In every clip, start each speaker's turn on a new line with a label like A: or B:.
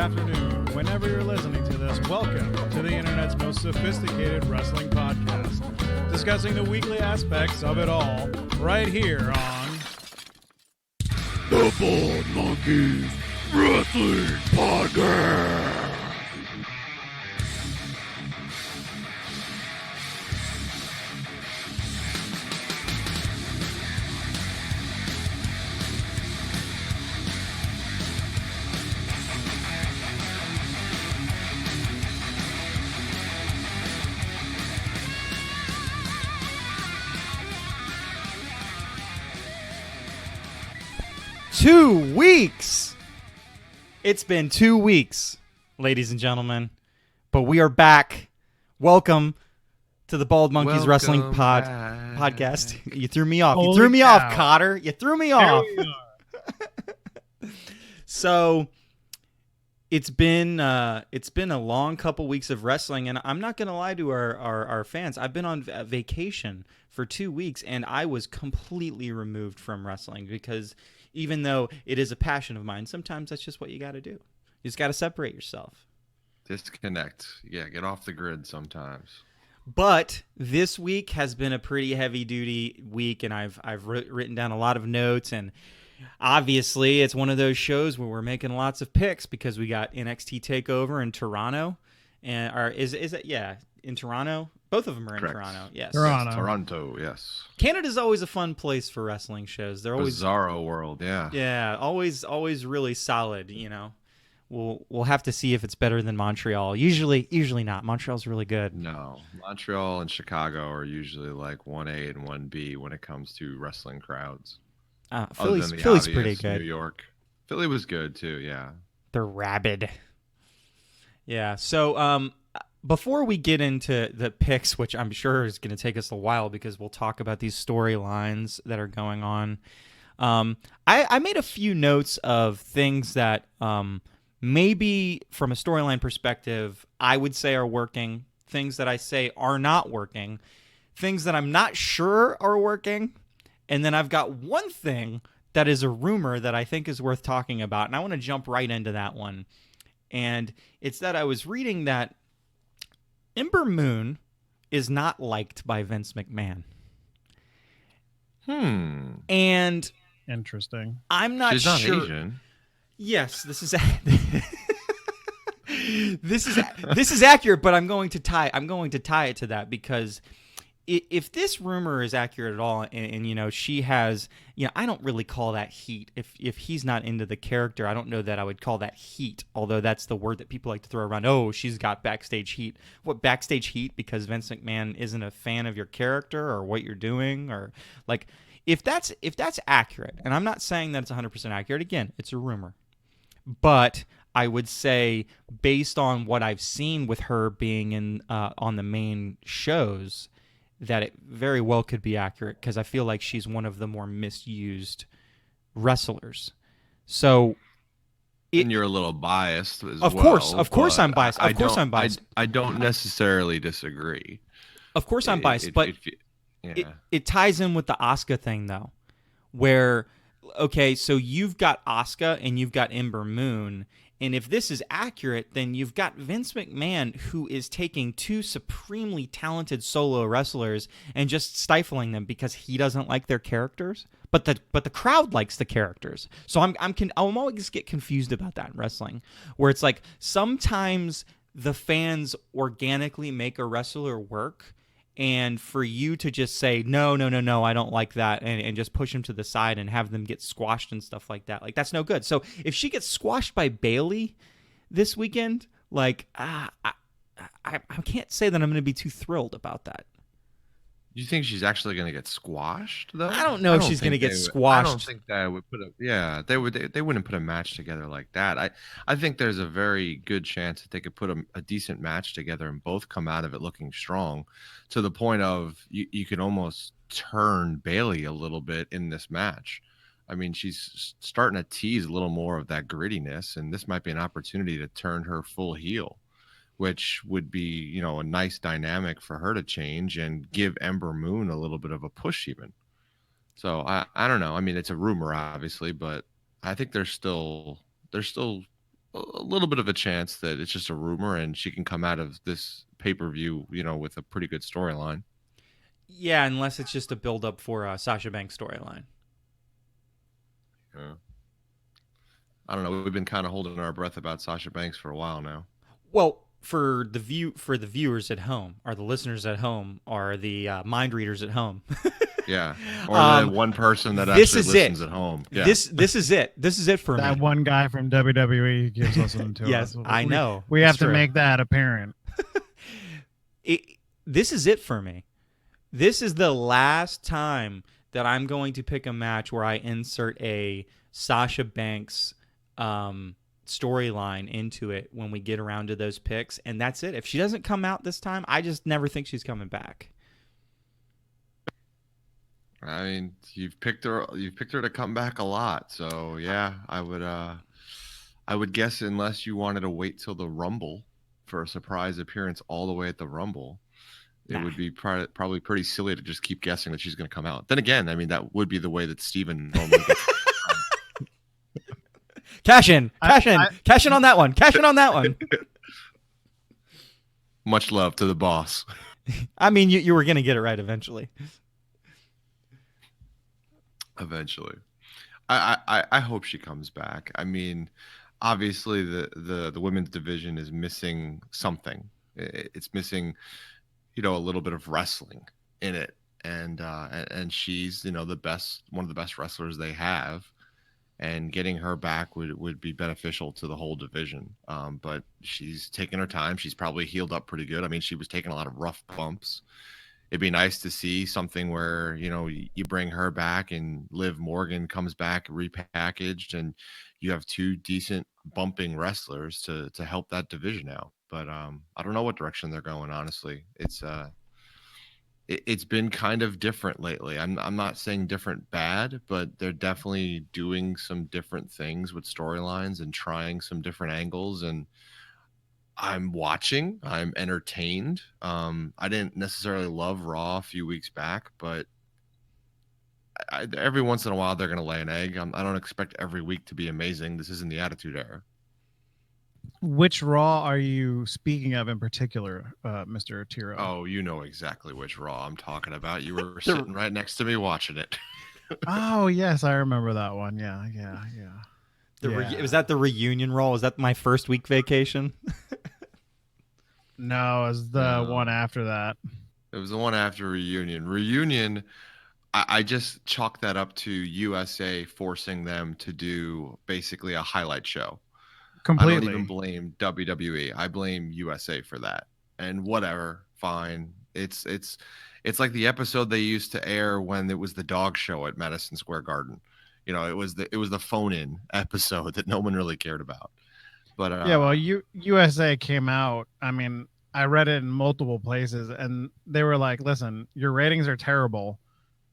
A: afternoon, whenever you're listening to this. Welcome to the internet's most sophisticated wrestling podcast, discussing the weekly aspects of it all, right here on
B: The Bald Monkeys Wrestling Podcast.
C: 2 weeks. It's been 2 weeks, ladies and gentlemen, but we are back. Welcome to the Bald Monkeys Wrestling Podcast. You threw me off. You threw me off, Cotter. You threw me off. So it's been a long couple weeks of wrestling, and I'm not gonna lie to our fans. I've been on vacation for 2 weeks, and I was completely removed from wrestling because even though it is a passion of mine, sometimes that's just what you got to do. You just got to separate yourself.
B: Disconnect. Yeah, get off the grid sometimes.
C: But this week has been a pretty heavy-duty week, and I've written down a lot of notes, and obviously it's one of those shows where we're making lots of picks because we got NXT TakeOver in Toronto, and is it in Toronto? Both of them are in
B: Correct.
C: Toronto. Yes.
B: Toronto, yes.
C: Canada's always a fun place for wrestling shows. They're always
B: Bizarro world, yeah.
C: Yeah, always really solid, you know. We'll have to see if it's better than Montreal. Usually not. Montreal's really good.
B: No, Montreal and Chicago are usually like 1A and 1B when it comes to wrestling crowds.
C: Philly's pretty good.
B: New York. Philly was good too, yeah.
C: They're rabid. Yeah, so before we get into the picks, which I'm sure is going to take us a while because we'll talk about these storylines that are going on, I made a few notes of things that maybe from a storyline perspective I would say are working, things that I say are not working, things that I'm not sure are working, and then I've got one thing that is a rumor that I think is worth talking about, and I want to jump right into that one. And it's that I was reading that Ember Moon is not liked by Vince McMahon. And
A: interesting.
C: I'm not
B: She's
C: sure.
B: not Asian.
C: Yes, this is this is accurate, but I'm going to tie it to that because if this rumor is accurate at all, and you know she has, you know, I don't really call that heat. If he's not into the character, I don't know that I would call that heat. Although that's the word that people like to throw around. Oh, she's got backstage heat. What, backstage heat? Because Vince McMahon isn't a fan of your character or what you're doing, or like if that's accurate. And I'm not saying that it's 100% accurate. Again, it's a rumor, but I would say based on what I've seen with her being in on the main shows, that it very well could be accurate because I feel like she's one of the more misused wrestlers. So,
B: And you're a little biased as well.
C: Of course I'm biased. I'm biased.
B: I don't necessarily disagree.
C: Of course I'm biased, but it ties in with the Asuka thing though, where, okay, so you've got Asuka and you've got Ember Moon, and if this is accurate, then you've got Vince McMahon who is taking two supremely talented solo wrestlers and just stifling them because he doesn't like their characters, but the crowd likes the characters. So I'm always get confused about that in wrestling, where it's like sometimes the fans organically make a wrestler work, and for you to just say, no, I don't like that, and just push them to the side and have them get squashed and stuff like that, like, that's no good. So if she gets squashed by Bayley this weekend, like, I can't say that I'm going to be too thrilled about that.
B: You think she's actually going to get squashed, though?
C: I don't know if she's going to get squashed.
B: I don't think that would put they wouldn't put a match together like that. I think there's a very good chance that they could put a decent match together and both come out of it looking strong, to the point of you can almost turn Bayley a little bit in this match. I mean, she's starting to tease a little more of that grittiness, and this might be an opportunity to turn her full heel, which would be, you know, a nice dynamic for her to change and give Ember Moon a little bit of a push even. So I don't know. I mean, it's a rumor, obviously, but I think there's still a little bit of a chance that it's just a rumor and she can come out of this pay-per-view, with a pretty good storyline.
C: Yeah, unless it's just a build-up for a Sasha Banks storyline.
B: Yeah. I don't know. We've been kind of holding our breath about Sasha Banks for a while now.
C: Well, for the viewers at home, or the listeners at home, or the mind readers at home.
B: Yeah, or the one person that actually listens at home. Yeah.
C: This is it. This is it for me.
A: That one guy from WWE keeps listening to us.
C: Yes, I know.
A: We have to make that apparent.
C: This is it for me. This is the last time that I'm going to pick a match where I insert a Sasha Banks storyline into it when we get around to those picks, and that's it. If she doesn't come out this time, I just never think she's coming back.
B: I mean, you've picked her to come back a lot, so yeah, I would guess unless you wanted to wait till the Rumble for a surprise appearance all the way at the Rumble, it would be probably pretty silly to just keep guessing that she's going to come out. Then again, I mean, that would be the way that Steven normally gets.
C: Cash in on that one.
B: Much love to the boss.
C: I mean, you were going to get it right eventually.
B: Eventually. I hope she comes back. I mean, obviously the women's division is missing something. It's missing, a little bit of wrestling in it. And she's, one of the best wrestlers they have. And getting her back would be beneficial to the whole division. But she's taking her time. She's probably healed up pretty good. I mean, she was taking a lot of rough bumps. It'd be nice to see something where, you bring her back and Liv Morgan comes back repackaged and you have two decent bumping wrestlers to help that division out. But I don't know what direction they're going, honestly. It's been kind of different lately. I'm not saying different bad, but they're definitely doing some different things with storylines and trying some different angles, and I'm watching. I'm entertained. I didn't necessarily love Raw a few weeks back, but every once in a while they're going to lay an egg. I don't expect every week to be amazing. This isn't the Attitude Era.
A: Which Raw are you speaking of in particular, Mr. Tiro?
B: Oh, you know exactly which Raw I'm talking about. You were sitting right next to me watching it.
A: Oh, yes, I remember that one. Yeah.
C: Was that the reunion Raw? Was that my first week vacation?
A: No, it was the one after that.
B: It was the one after Reunion. Reunion, I just chalk that up to USA forcing them to do basically a highlight show.
A: Completely.
B: I don't even blame WWE. I blame USA for that. And whatever, fine. It's like the episode they used to air when it was the dog show at Madison Square Garden. It was the phone-in episode that no one really cared about. But
A: yeah, well, USA came out. I mean, I read it in multiple places, and they were like, "Listen, your ratings are terrible.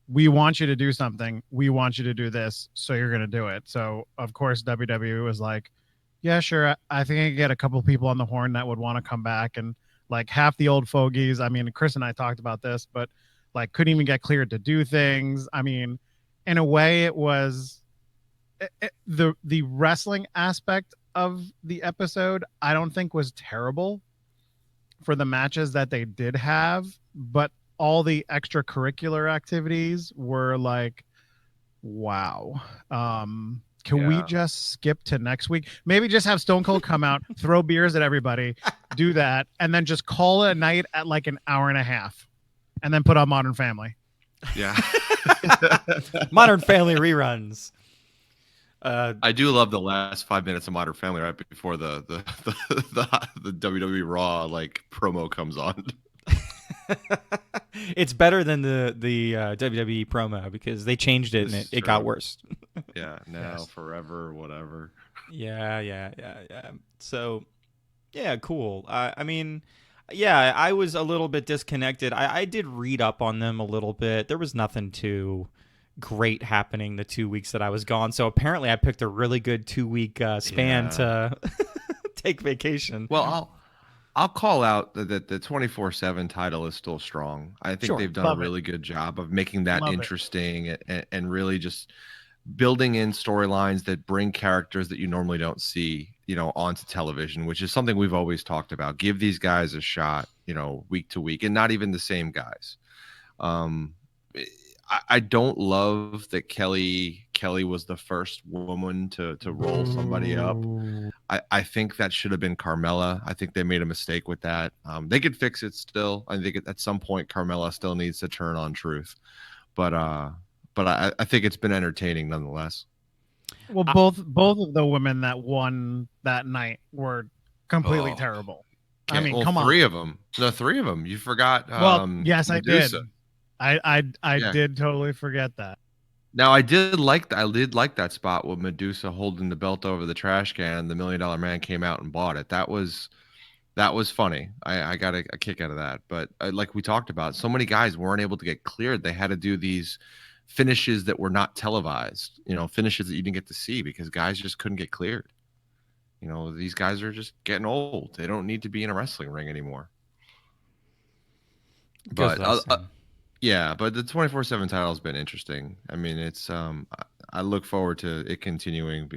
A: We want you to do something. We want you to do this, so you're going to do it." So, of course, WWE was like, "Yeah, sure. I think I can get a couple people on the horn that would want to come back." And like half the old fogies. I mean, Chris and I talked about this, but like couldn't even get cleared to do things. I mean, in a way, it was the wrestling aspect of the episode, I don't think was terrible for the matches that they did have, but all the extracurricular activities were like, wow. Can we just skip to next week? Maybe just have Stone Cold come out, throw beers at everybody, do that, and then just call it a night at like an hour and a half, and then put on Modern Family.
B: Yeah.
C: Modern Family reruns.
B: I do love the last 5 minutes of Modern Family right before the WWE Raw like promo comes on.
C: It's better than the WWE promo because they changed it and it got worse.
B: Yeah, now, forever, whatever.
C: Yeah. So, yeah, cool. I mean, yeah, I was a little bit disconnected. I did read up on them a little bit. There was nothing too great happening the 2 weeks that I was gone. So apparently I picked a really good 2 week span to take vacation.
B: Well, I'll call out that the 24/7 title is still strong. I think they've done a really good job of making that interesting and really just building in storylines that bring characters that you normally don't see, onto television, which is something we've always talked about. Give these guys a shot, week to week, and not even the same guys. I don't love that Kelly was the first woman to roll somebody up. I think that should have been Carmella. I think they made a mistake with that. They could fix it still. I think at some point Carmella still needs to turn on Truth, but I think it's been entertaining nonetheless.
A: Well, both of the women that won that night were completely terrible. I mean, come on.
B: Three of them. No, three of them. You forgot.
A: Yes,
B: Medusa.
A: I did. I did totally forget that.
B: Now I did like that spot with Medusa holding the belt over the trash can. The $1 Million Man came out and bought it. That was funny. I got a kick out of that. But like we talked about, so many guys weren't able to get cleared. They had to do these finishes that were not televised. Finishes that you didn't get to see because guys just couldn't get cleared. These guys are just getting old. They don't need to be in a wrestling ring anymore. But yeah, but the 24/7 title has been interesting. I mean, it's I look forward to it continuing,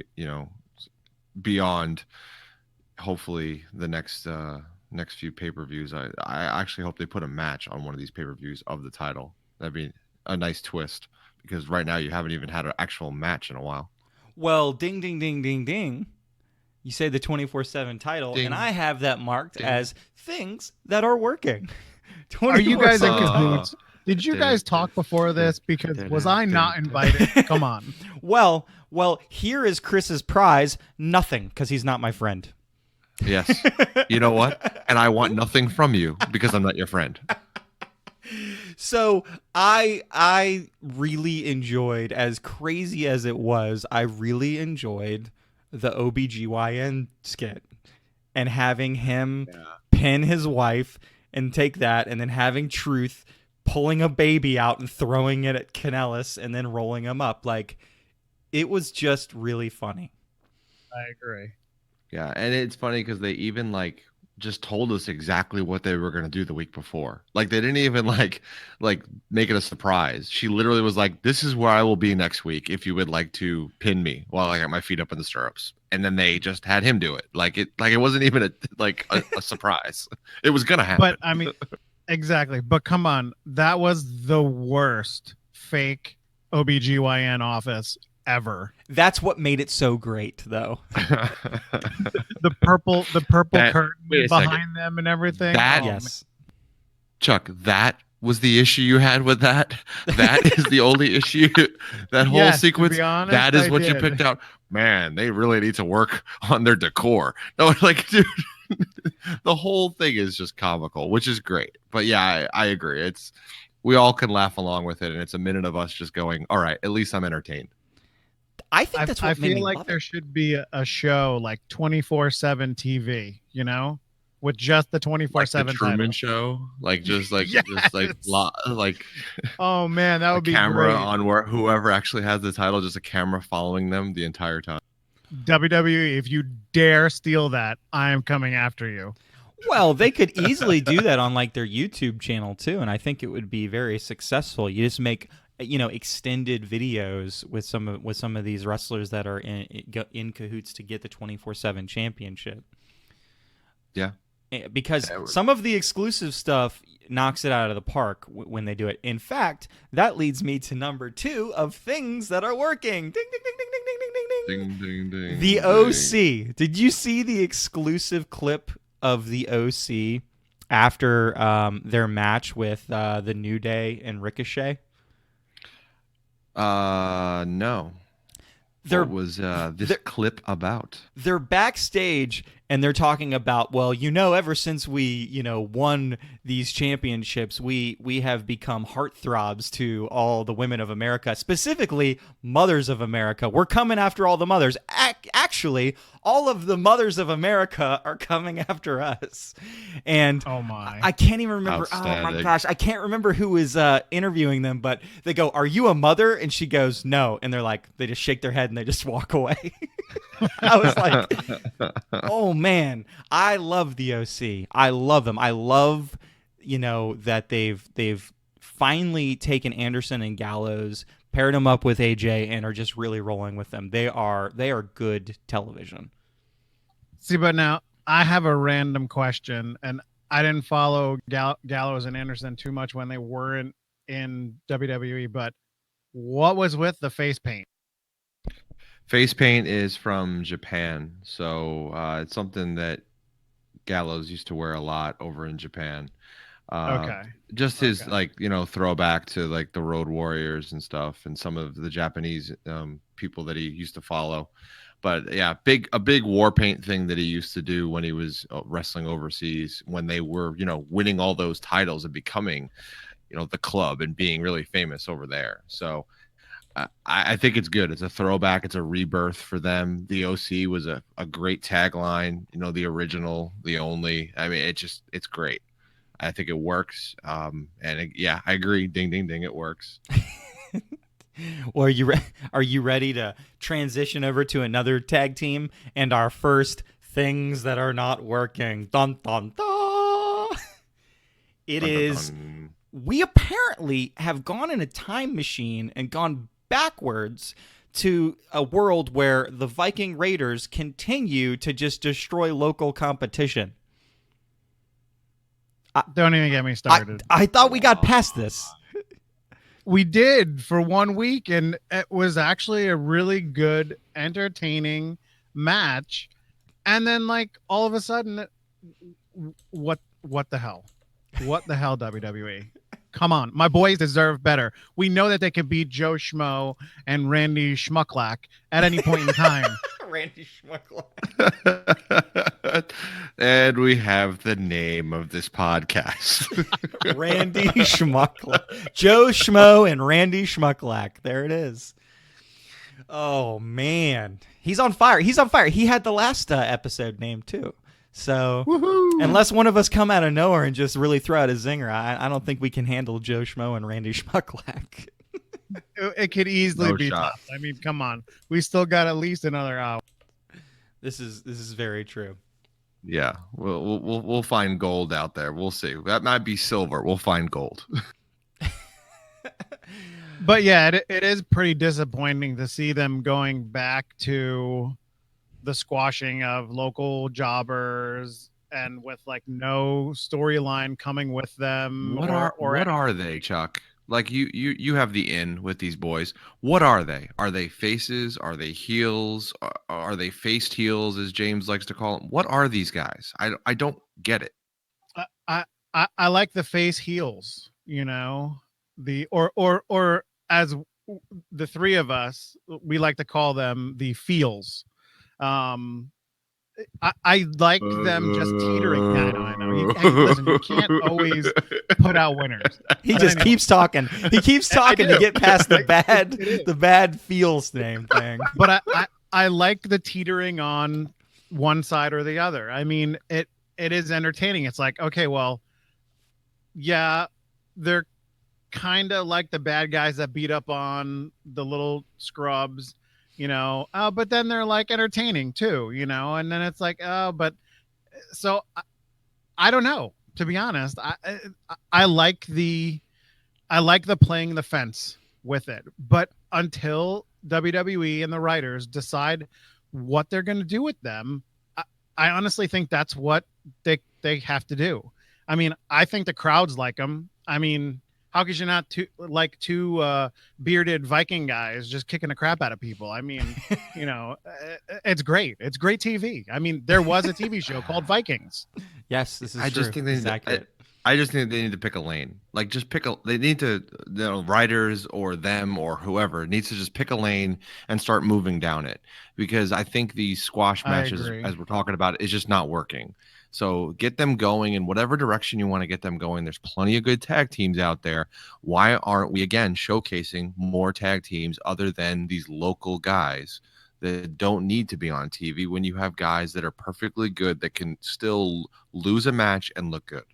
B: beyond hopefully the next few pay-per-views. I actually hope they put a match on one of these pay-per-views of the title. That'd be a nice twist because right now you haven't even had an actual match in a while.
C: Well, ding ding ding ding ding. You say the 24/7 title, and I have that marked as things that are working.
A: Are you guys in cahoots? Did you guys talk before this? Because was I not invited? Come on.
C: Well, here is Chris's prize. Nothing, because he's not my friend.
B: Yes. You know what? And I want nothing from you because I'm not your friend.
C: So I really enjoyed, as crazy as it was, I really enjoyed the OBGYN skit and having him pin his wife and take that, and then having Truth pulling a baby out and throwing it at Kanellis and then rolling him up. Like, it was just really funny.
A: I agree.
B: Yeah, and it's funny because they even just told us exactly what they were going to do the week before. Like, they didn't even like make it a surprise. She literally was like, "This is where I will be next week if you would like to pin me while I got my feet up in the stirrups." And then they just had him do it. It wasn't even a surprise. It was going to happen.
A: But I mean, exactly. But come on, that was the worst fake OBGYN office ever.
C: That's what made it so great, though.
A: the purple curtain behind them and everything.
C: Yes.
B: Chuck, that was the issue you had with that? That is the only issue? That whole sequence?
A: To be honest,
B: that is what you picked out? Man, they really need to work on their decor. No, dude, the whole thing is just comical, which is great. But yeah, I agree. We all can laugh along with it, and it's a minute of us just going, all right, at least I'm entertained.
C: I think that's what
A: I feel like there should be a show like 24/7 TV, with just the 24/7
B: the Truman
A: title.
B: Show,
A: oh man, that would be
B: camera
A: great.
B: On whoever actually has the title, just a camera following them the entire time.
A: WWE, if you dare steal that, I am coming after you.
C: Well, they could easily do that on their YouTube channel too, and I think it would be very successful. You just make extended videos with some of these wrestlers that are in cahoots to get the 24/7 championship.
B: Yeah.
C: Because some of the exclusive stuff knocks it out of the park when they do it. In fact, that leads me to number 2 of things that are working. Ding, ding, ding, ding, ding, ding, ding, ding.
B: Ding, ding, ding.
C: The OC. Did you see the exclusive clip of the OC after their match with the New Day and Ricochet?
B: No. What was this clip about?
C: They're backstage and they're talking about, well, ever since we, won these championships, we have become heartthrobs to all the women of America, specifically mothers of America. We're coming after all the mothers. Actually, all of the mothers of America are coming after us. And
A: oh my,
C: I can't even remember. Oh my gosh, I can't remember who was interviewing them, but they go, "Are you a mother?" And she goes, "No." And they're like, they just shake their head and they just walk away. I was like, oh man, I love the OC. I love them. I love, that they've finally taken Anderson and Gallows, paired him up with AJ, and are just really rolling with them. They are good television.
A: See, but now I have a random question, and I didn't follow Gallows and Anderson too much when they weren't in WWE, but what was with the face paint?
B: Face paint is from Japan, so it's something that Gallows used to wear a lot over in Japan.
A: Okay.
B: Just his throwback to like the Road Warriors and stuff, and some of the Japanese people that he used to follow. But yeah, a big war paint thing that he used to do when he was wrestling overseas, when they were winning all those titles and becoming the club and being really famous over there. So I think it's good. It's a throwback. It's a rebirth for them. The OC was a great tagline. The original, the only. I mean, it's great. I think it works. I agree. Ding, ding, ding. It works.
C: Well, are you ready to transition over to another tag team and our first things that are not working? Dun dun dun. It dun, is. Dun, dun. We apparently have gone in a time machine and gone backwards to a world where the Viking Raiders continue to just destroy local competition.
A: Don't even get me started.
C: I thought we got past this.
A: We did for 1 week, and it was actually a really good, entertaining match. And then, like, all of a sudden, what the hell? What the hell, WWE? Come on. My boys deserve better. We know that they can beat Joe Schmo and Randy Schmucklack at any point in time.
C: Randy Schmucklack.
B: And we have the name of this podcast.
C: Randy Schmucklack. Joe Schmo and Randy Schmucklack. There it is. Oh, man. He's on fire. He had the last episode name, too. So woo-hoo. Unless one of us come out of nowhere and just really throw out a zinger, I don't think we can handle Joe Schmo and Randy Schmucklack.
A: It could easily be tough. I mean, come on. We still got at least another hour.
C: This is very true.
B: Yeah, we'll find gold out there. We'll see. That might be silver. We'll find gold.
A: But yeah, it is pretty disappointing to see them going back to the squashing of local jobbers and with like no storyline coming with them.
B: What are they, Chuck? Like you have the in with these boys. What are they? Are they faces? Are they heels? Are they faced heels, as James likes to call them? What are these guys? I don't get it.
A: I like the face heels, or as the three of us, we like to call them the feels. I like them just teetering. I know. Listen, you can't always put out winners.
C: He just keeps talking. He keeps talking to get past the bad feels thing.
A: But I like the teetering on one side or the other. I mean, it is entertaining. It's like, okay, well, yeah, they're kind of like the bad guys that beat up on the little scrubs. But then they're like entertaining too, and then it's like, but so I don't know, to be honest. I like the playing the fence with it, but until WWE and the writers decide what they're going to do with them, I honestly think that's what they have to do. I mean, I think the crowds like them. I mean, how could you not two bearded Viking guys just kicking the crap out of people? I mean, it's great. It's great TV. I mean, there was a TV show called Vikings.
C: Yes, this is true.
B: Just think I just think they need to pick a lane. Like, just they need to, writers or them or whoever needs to just pick a lane and start moving down it. Because I think these squash matches, as we're talking about, is just not working. So get them going in whatever direction you want to get them going. There's plenty of good tag teams out there. Why aren't we, again, showcasing more tag teams other than these local guys that don't need to be on TV when you have guys that are perfectly good that can still lose a match and look good?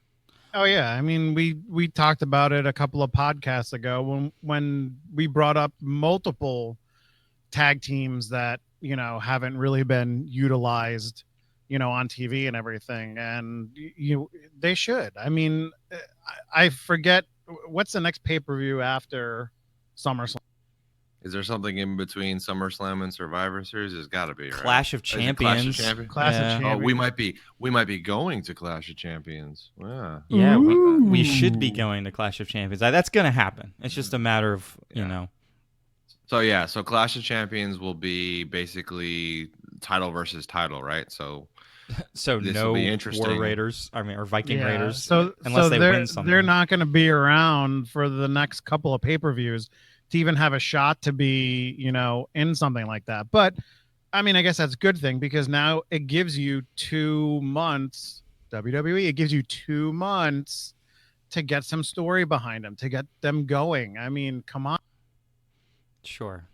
A: Oh, yeah. I mean, we talked about it a couple of podcasts ago when we brought up multiple tag teams that, haven't really been utilized on TV and everything. And they should. I mean, I forget what's the next pay-per-view after SummerSlam.
B: Is there something in between SummerSlam and Survivor Series? There's got to be, right?
C: Clash of Champions.
A: Clash of Champions.
B: Oh, we might be going to Clash of Champions.
C: Yeah, we should be going to Clash of Champions. That's going to happen. It's just a matter of, you know.
B: So Clash of Champions will be basically title versus title, right? So this
C: no
B: will be interesting.
C: War Raiders, or Viking Raiders.
A: So
C: unless they win something.
A: They're not going to be around for the next couple of pay-per-views to even have a shot to be, in something like that. But I mean, I guess that's a good thing because now it gives you 2 months, WWE, it gives you 2 months to get some story behind them, to get them going. I mean, come on.
C: Sure.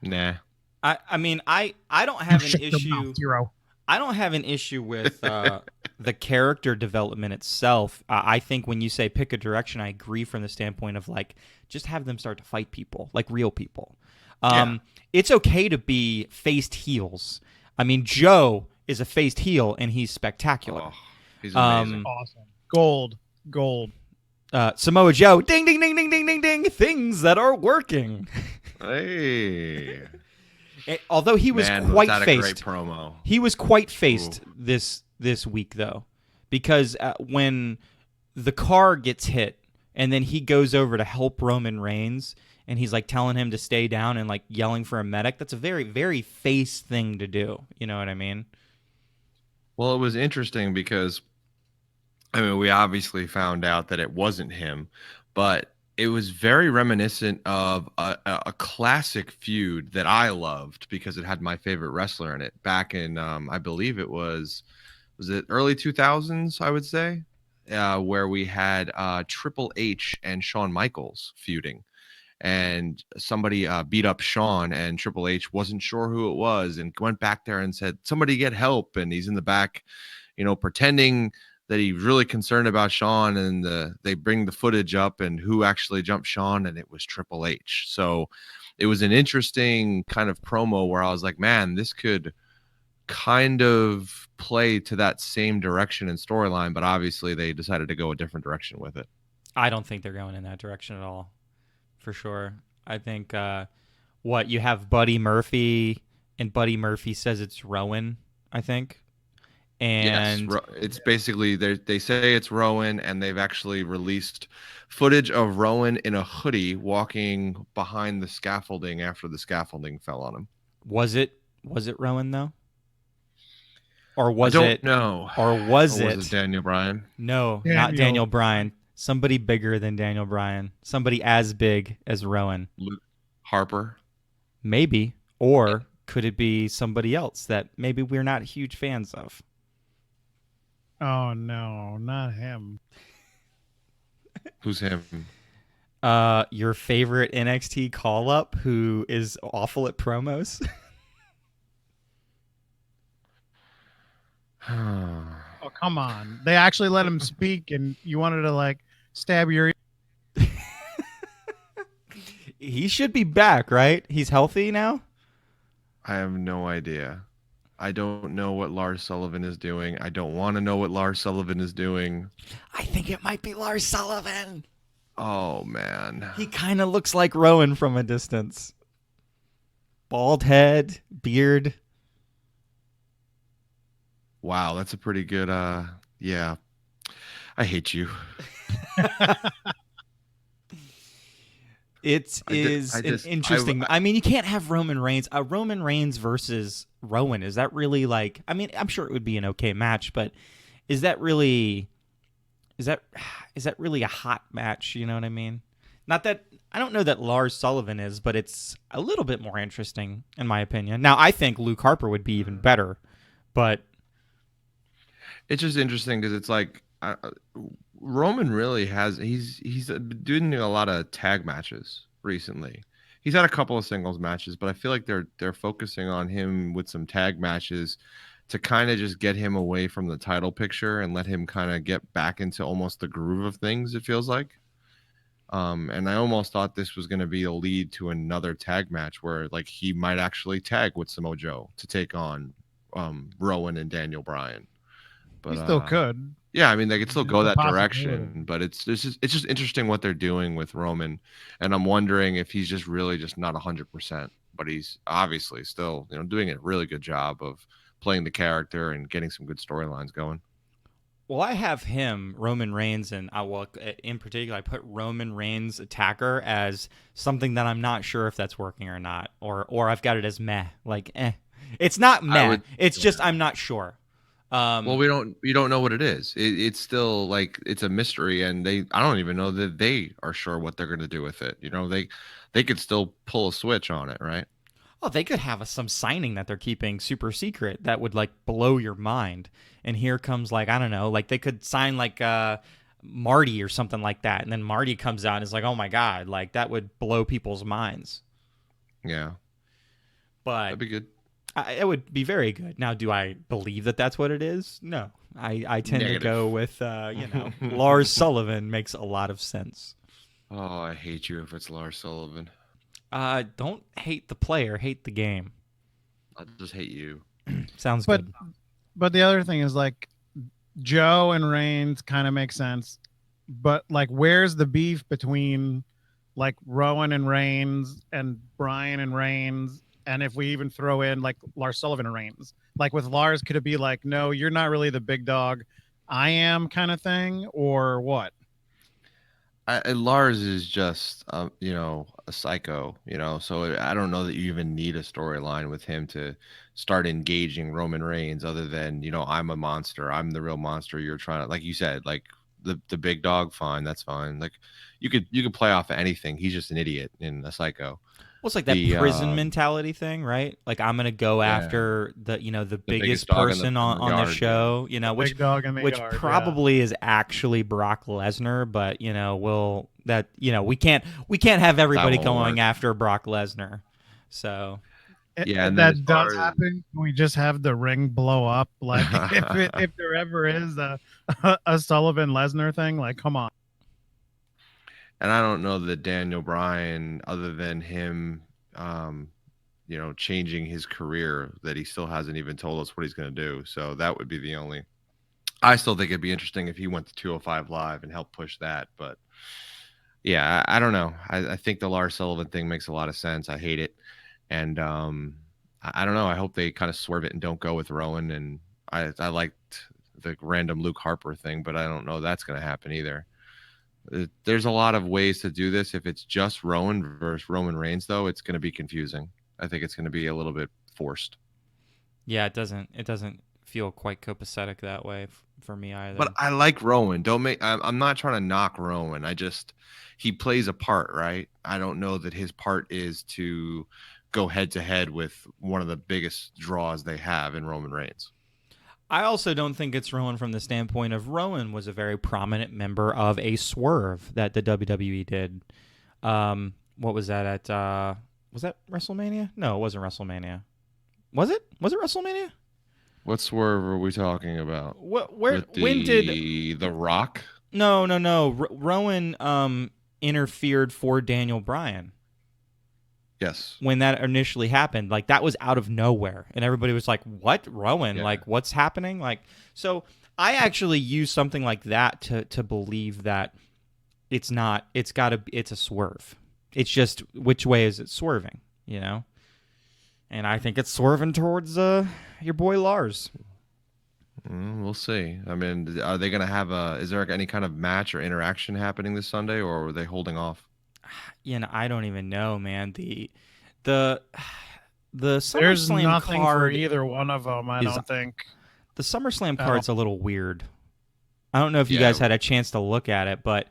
B: Nah.
C: I mean, I don't have an issue.
A: Zero.
C: I don't have an issue with the character development itself. I think when you say pick a direction, I agree from the standpoint of just have them start to fight people, like real people. It's okay to be faced heels. I mean, Joe is a faced heel, and he's spectacular.
B: Oh, he's amazing.
A: Awesome. Gold.
C: Samoa Joe, ding, ding, ding, ding, ding, ding, ding, things that are working.
B: Hey.
C: Although he was quite faced.
B: A great promo.
C: He was quite faced this week, though, because when the car gets hit and then he goes over to help Roman Reigns and he's telling him to stay down and yelling for a medic, that's a very, very face thing to do. You know what I mean?
B: Well, it was interesting because, we obviously found out that it wasn't him, but it was very reminiscent of a classic feud that I loved because it had my favorite wrestler in it back in, I believe it was it early 2000s, I would say, where we had Triple H and Shawn Michaels feuding. And somebody beat up Shawn, and Triple H wasn't sure who it was and went back there and said, somebody get help. And he's in the back, pretending that he's really concerned about Shawn, and they bring the footage up and who actually jumped Shawn, and it was Triple H. So it was an interesting kind of promo where I was like, man, this could kind of play to that same direction and storyline, but obviously they decided to go a different direction with it.
C: I don't think they're going in that direction at all, for sure. I think you have Buddy Murphy, and Buddy Murphy says it's Rowan, I think. And
B: yes, it's basically they say it's Rowan, and they've actually released footage of Rowan in a hoodie walking behind the scaffolding after the scaffolding fell on him.
C: Was it Rowan though? Or was
B: I don't know.
C: Or was
B: it Daniel Bryan?
C: No, not Daniel Bryan. Somebody bigger than Daniel Bryan. Somebody as big as Rowan.
B: Luke Harper?
C: Maybe. Or could it be somebody else that maybe we're not huge fans of?
A: Oh, no, not him.
B: Who's him?
C: Your favorite NXT call-up who is awful at promos?
A: Oh, come on. They actually let him speak, and you wanted to, stab your ear.
C: He should be back, right? He's healthy now?
B: I have no idea. I don't know what Lars Sullivan is doing. I don't want to know what Lars Sullivan is doing.
C: I think it might be Lars Sullivan.
B: Oh, man.
C: He kind of looks like Rowan from a distance. Bald head, beard.
B: Wow, that's a pretty good, yeah. I hate you.
C: It is an interesting. I mean, you can't have Roman Reigns. Roman Reigns versus Rowan. Is that really I'm sure it would be an okay match, but is that really a hot match? You know what I mean? Not that I don't know that Lars Sullivan is, but it's a little bit more interesting in my opinion. Now, I think Luke Harper would be even better, but
B: it's just interesting because it's Roman really he's doing a lot of tag matches recently. He's had a couple of singles matches, but I feel like they're focusing on him with some tag matches to kind of just get him away from the title picture and let him kind of get back into almost the groove of things, it feels like. And I almost thought this was going to be a lead to another tag match where he might actually tag with Samoa Joe to take on Rowan and Daniel Bryan. But
A: he still could.
B: Yeah, I mean, they could still go
A: The
B: that
A: possibility.
B: direction, but it's just interesting what they're doing with Roman, and I'm wondering if he's just really just not 100%, but he's obviously still, doing a really good job of playing the character and getting some good storylines going.
C: Well, I have him, Roman Reigns, and in particular, I put Roman Reigns attacker as something that I'm not sure if that's working or not, or I've got it as meh, like eh. It's not meh. It's just I'm not sure.
B: Well, we don't know what it is. It's still like it's a mystery, and I don't even know that they are sure what they're going to do with it. They could still pull a switch on it, right?
C: Oh, they could have some signing that they're keeping super secret that would like blow your mind. And here comes like I don't know, like they could sign like Marty or something like that, and then Marty comes out and is like, oh my god, like that would blow people's minds.
B: Yeah,
C: but
B: that'd be good.
C: It would be very good. Now, do I believe that that's what it is? No, I tend to go with Lars Sullivan makes a lot of sense.
B: Oh, I hate you if it's Lars Sullivan.
C: Don't hate the player, hate the game.
B: I'll just hate you.
C: Sounds good.
A: But the other thing is like Joe and Reigns kind of make sense, but like where's the beef between like Rowan and Reigns and Brian and Reigns? And if we even throw in like Lars Sullivan and Reigns, like with Lars, could it be like, no, you're not really the big dog, I am kind of thing, or what?
B: Lars is just, a psycho, so I don't know that you even need a storyline with him to start engaging Roman Reigns other than, I'm a monster. I'm the real monster. You're trying to, like you said, like the big dog. Fine. That's fine. Like you could play off of anything. He's just an idiot and a psycho.
C: Well, it's like that prison mentality thing, right? Like I'm gonna go after the biggest person on the show, which probably is actually Brock Lesnar, but we can't have everybody going after Brock Lesnar. So
A: yeah, and that does happen. We just have the ring blow up. Like if there ever is a Sullivan Lesnar thing, like come on.
B: And I don't know that Daniel Bryan, other than him, changing his career, that he still hasn't even told us what he's going to do. So that would be the only. I still think it'd be interesting if he went to 205 Live and helped push that. But yeah, I don't know. I think the Lars Sullivan thing makes a lot of sense. I hate it. And I don't know. I hope they kind of swerve it and don't go with Rowan. And I liked the random Luke Harper thing, but I don't know that's going to happen either. There's a lot of ways to do this. If it's just Rowan versus Roman Reigns, though, it's going to be confusing. I think it's going to be a little bit forced.
C: Yeah, it doesn't feel quite copacetic that way for me either.
B: But I like Rowan. I'm not trying to knock Rowan. He plays a part, right? I don't know that his part is to go head to head with one of the biggest draws they have in Roman Reigns.
C: I also don't think it's Rowan from the standpoint of Rowan was a very prominent member of a swerve that the WWE did. What was that at? Was that WrestleMania? No, it wasn't WrestleMania. Was it? Was it WrestleMania?
B: What swerve are we talking about?
C: When did
B: The Rock?
C: No. Rowan interfered for Daniel Bryan.
B: Yes.
C: When that initially happened, like that was out of nowhere, and everybody was like, "What, Rowan? Yeah. Like, what's happening?" Like, so I actually use something like that to believe that it's not. It's a swerve. It's just which way is it swerving? And I think it's swerving towards your boy Lars.
B: We'll see. I mean, are they going to have is there any kind of match or interaction happening this Sunday, or are they holding off?
C: I don't even know, man. The SummerSlam
A: There's nothing
C: card
A: for either one of them. I don't think
C: the SummerSlam card's a little weird. I don't know if you guys had a chance to look at it, but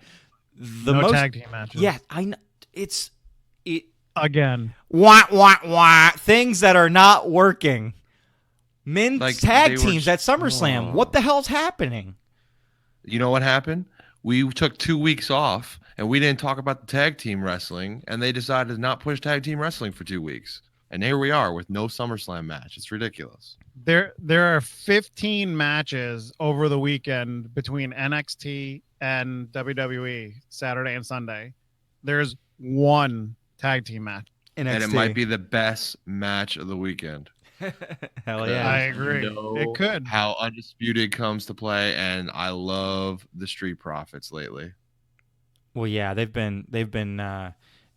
A: no tag team matches.
C: Yeah, I know it
A: again.
C: Wah. Things that are not working. Men's tag teams at SummerSlam. What the hell's happening?
B: You know what happened? We took 2 weeks off, and we didn't talk about the tag team wrestling, and they decided to not push tag team wrestling for 2 weeks. And here we are with no SummerSlam match. It's ridiculous.
A: There are 15 matches over the weekend between NXT and WWE, Saturday and Sunday. There's one tag team match.
B: NXT. And it might be the best match of the weekend.
C: Hell yeah.
A: I agree. It could.
B: How Undisputed comes to play, and I love the Street Profits lately.
C: Well, yeah, they've been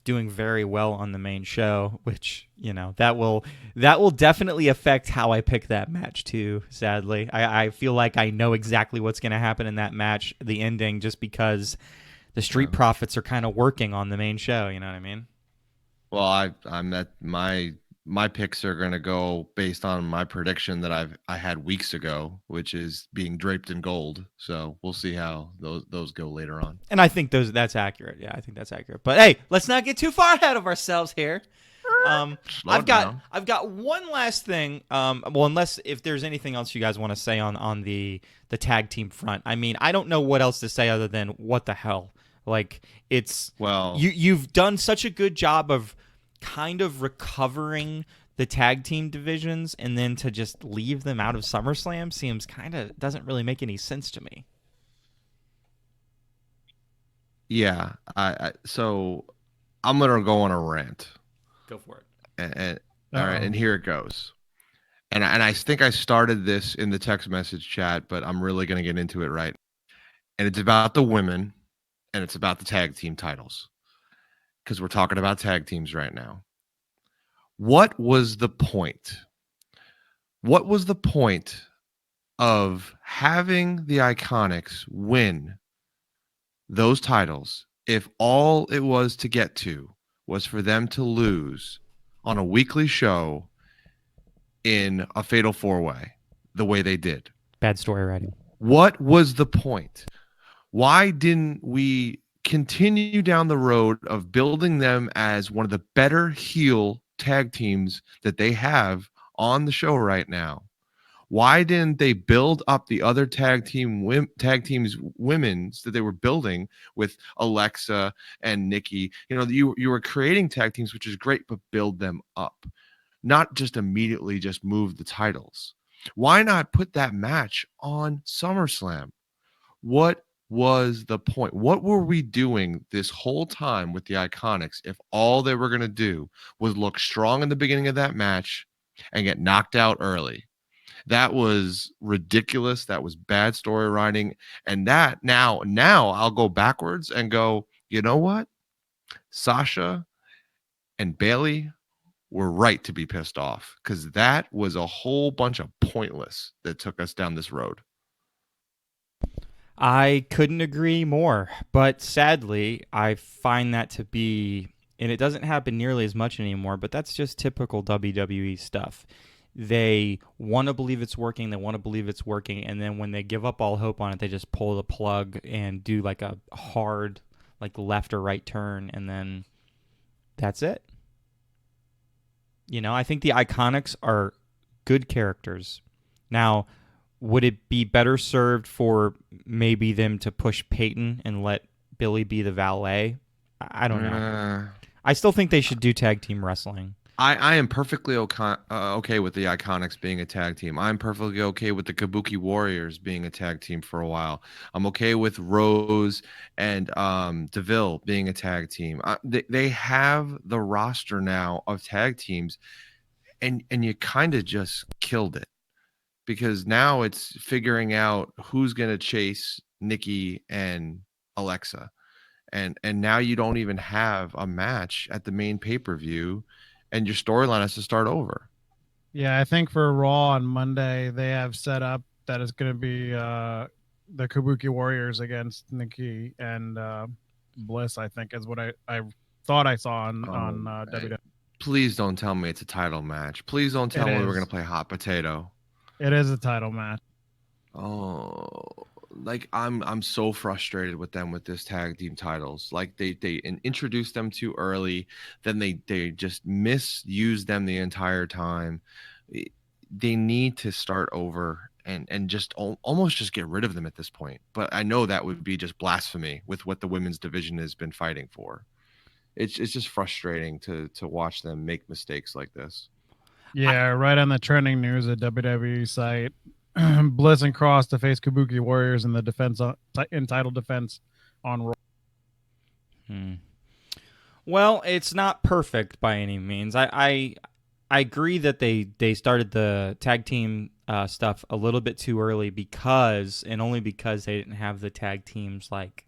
C: doing very well on the main show, which that will definitely affect how I pick that match too. Sadly, I feel like I know exactly what's going to happen in that match, the ending, just because the Street Profits are kind of working on the main show. You know what I mean?
B: Well, I'm at my picks are going to go based on my prediction that I had weeks ago, which is being draped in gold. So we'll see how those go later on.
C: And I think that's accurate. Yeah, I think that's accurate. But hey, let's not get too far ahead of ourselves here. I've got one last thing. Well, unless if there's anything else you guys want to say on the tag team front. I mean, I don't know what else to say other than what the hell. Like you've done such a good job of kind of recovering the tag team divisions, and then to just leave them out of SummerSlam seems doesn't really make any sense to me.
B: Yeah, so I'm gonna go on a rant.
C: Go for it.
B: And all right, and here it goes. And I think I started this in the text message chat, but I'm really gonna get into it right. And it's about the women, and it's about the tag team titles, because we're talking about tag teams right now. What was the point? What was the point of having the Iconics win those titles if all it was to get to was for them to lose on a weekly show in a fatal four-way the way they did?
C: Bad story writing.
B: What was the point? Why didn't we continue down the road of building them as one of the better heel tag teams that they have on the show right now? Why didn't they build up the other tag teams women's that they were building with Alexa and Nikki? You were creating tag teams, which is great, but build them up, not just immediately just move the titles. Why not put that match on SummerSlam? What was the point? What were we doing this whole time with the Iconics if all they were going to do was look strong in the beginning of that match and get knocked out early? That was ridiculous. That was bad story writing. And that now I'll go backwards and go, you know what? Sasha and Bailey were right to be pissed off, because that was a whole bunch of pointless that took us down this road.
C: I couldn't agree more, but sadly, I find that to be, and it doesn't happen nearly as much anymore, but that's just typical WWE stuff. They want to believe it's working, and then when they give up all hope on it, they just pull the plug and do like a hard, like left or right turn, and then that's it. I think the Iconics are good characters. Now, would it be better served for maybe them to push Peyton and let Billy be the valet? I don't know. I still think they should do tag team wrestling.
B: I am perfectly okay with the Iconics being a tag team. I'm perfectly okay with the Kabuki Warriors being a tag team for a while. I'm okay with Rose and DeVille being a tag team. They have the roster now of tag teams, and you kind of just killed it, because now it's figuring out who's going to chase Nikki and Alexa. And now you don't even have a match at the main pay-per-view, and your storyline has to start over.
A: Yeah, I think for Raw on Monday, they have set up that it's going to be the Kabuki Warriors against Nikki and Bliss, I think, is what I thought I saw on WWE.
B: Please don't tell me it's a title match. Please don't tell me we're going to play hot potato.
A: It is a title match.
B: Oh, like I'm so frustrated with them with this tag team titles. Like they introduced them too early, then they just misused them the entire time. They need to start over and just almost just get rid of them at this point. But I know that would be just blasphemy with what the women's division has been fighting for. It's just frustrating to watch them make mistakes like this.
A: Yeah, right on the trending news at WWE site. Bliss and Cross to face Kabuki Warriors in the title defense on Raw.
C: Well, it's not perfect by any means. I agree that they started the tag team stuff a little bit too early because, and only because, they didn't have the tag teams like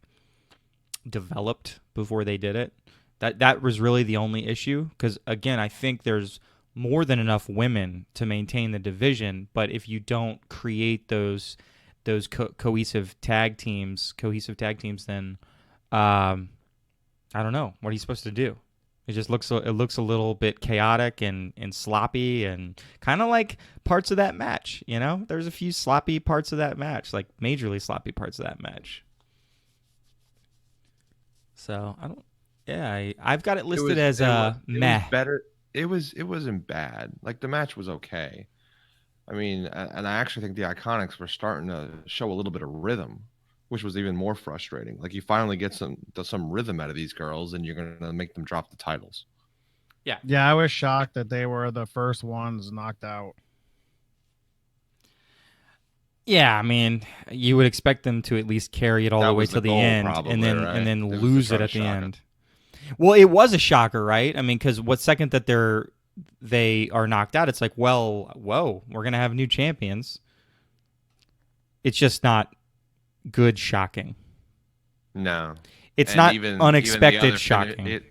C: developed before they did it. That was really the only issue, because again, I think there's more than enough women to maintain the division, but if you don't create those cohesive tag teams, then I don't know, what are you supposed to do? It just looks a little bit chaotic and sloppy, and kind of like parts of that match. There's a few sloppy parts of that match, like majorly sloppy parts of that match. So I don't. Yeah, I've got it listed as meh.
B: It was better. It wasn't bad. Like, the match was okay. I mean, and I actually think the Iconics were starting to show a little bit of rhythm, which was even more frustrating. Like, you finally get some rhythm out of these girls, and you're gonna make them drop the titles.
A: Yeah, I was shocked that they were the first ones knocked out.
C: Yeah, I mean, you would expect them to at least carry it all the way to the end,
B: probably,
C: and then
B: right?
C: and then lose it at the end. Well, it was a shocker, right? I mean, because what second that they are knocked out, it's like, well, whoa, we're gonna have new champions. It's just not good shocking.
B: No,
C: it's not unexpected shocking.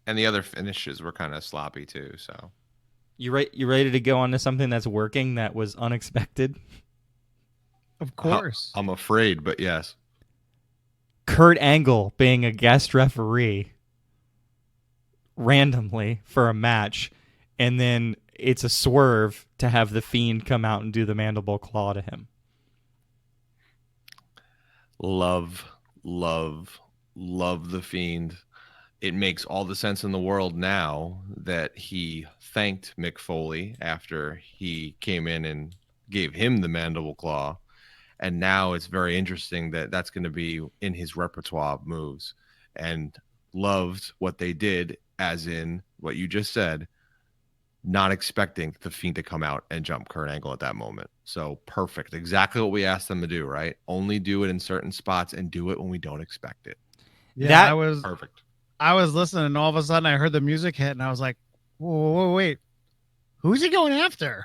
B: And the other finishes were kind of sloppy too. So
C: you ready to go on to something that's working that was unexpected?
A: Of course.
B: I'm afraid, but yes.
C: Kurt Angle being a guest referee randomly for a match, and then it's a swerve to have the Fiend come out and do the mandible claw to him.
B: Love the Fiend. It makes all the sense in the world now that he thanked Mick Foley after he came in and gave him the mandible claw. And now it's very interesting that that's going to be in his repertoire of moves. And loved what they did, as in what you just said, not expecting the Fiend to come out and jump Kurt Angle at that moment. So perfect. Exactly what we asked them to do, right? Only do it in certain spots and do it when we don't expect it.
A: Yeah, that
B: was perfect.
A: I was listening, and all of a sudden I heard the music hit, and I was like, whoa, wait. Who's he going after?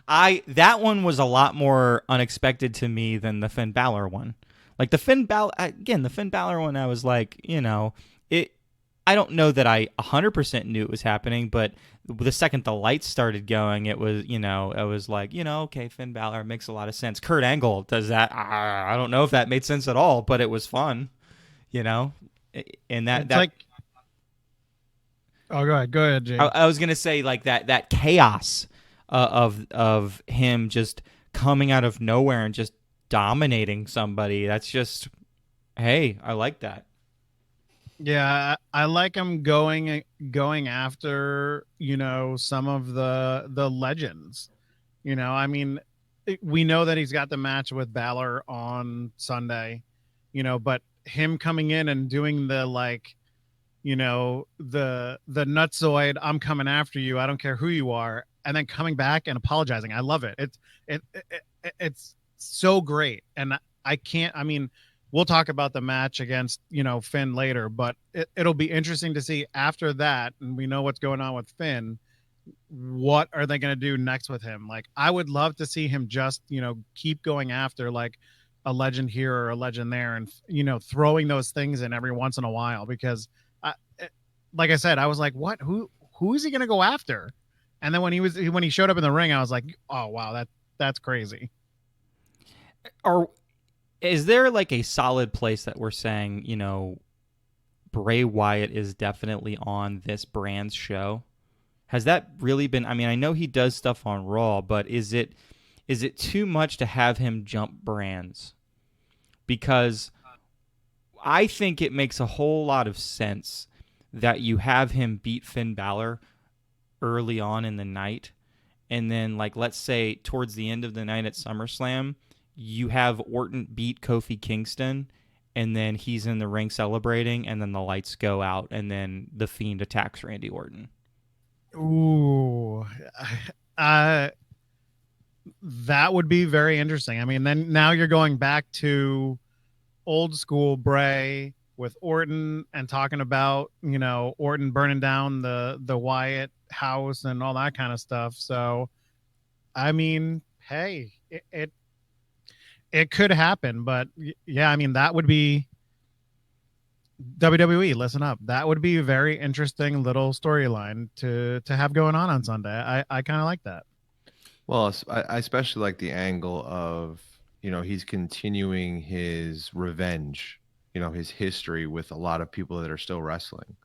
C: That one was a lot more unexpected to me than the Finn Balor one. Like the Finn Balor one, I was like, I don't know that I 100% knew it was happening, but the second the lights started going, it was, I was like, okay, Finn Balor makes a lot of sense. Kurt Angle does that. I don't know if that made sense at all, but it was fun, and that
A: like. Oh, go ahead, Jay.
C: I was gonna say, like, that chaos of him just coming out of nowhere and just dominating somebody. That's just, hey, I like that.
A: Yeah, I like him going after, some of the legends. I mean, we know that he's got the match with Balor on Sunday, but him coming in and doing the, like, the nutsoid, I'm coming after you, I don't care who you are, and then coming back and apologizing. I love it. It's so great. And we'll talk about the match against, Finn later, but it'll be interesting to see after that. And we know what's going on with Finn. What are they going to do next with him? Like, I would love to see him just, keep going after, like, a legend here or a legend there, and, throwing those things in every once in a while, because like I said, I was like, what, who is he going to go after? And then when he showed up in the ring, I was like, oh, wow, that's crazy.
C: Is there like a solid place that we're saying, Bray Wyatt is definitely on this brand's show? Has that really been, I know he does stuff on Raw, but is it too much to have him jump brands? Because I think it makes a whole lot of sense that you have him beat Finn Balor early on in the night, and then, like, let's say towards the end of the night at SummerSlam, you have Orton beat Kofi Kingston, and then he's in the ring celebrating, and then the lights go out, and then the Fiend attacks Randy Orton.
A: Ooh, that would be very interesting. I mean, then now you're going back to old school Bray, with Orton and talking about, Orton burning down the Wyatt house and all that kind of stuff. So, I mean, hey, it could happen, but yeah, I mean, that would be WWE. Listen up, that would be a very interesting little storyline to have going on Sunday. I kind of like that.
B: Well, I especially like the angle of, he's continuing his revenge, his history with a lot of people that are still wrestling.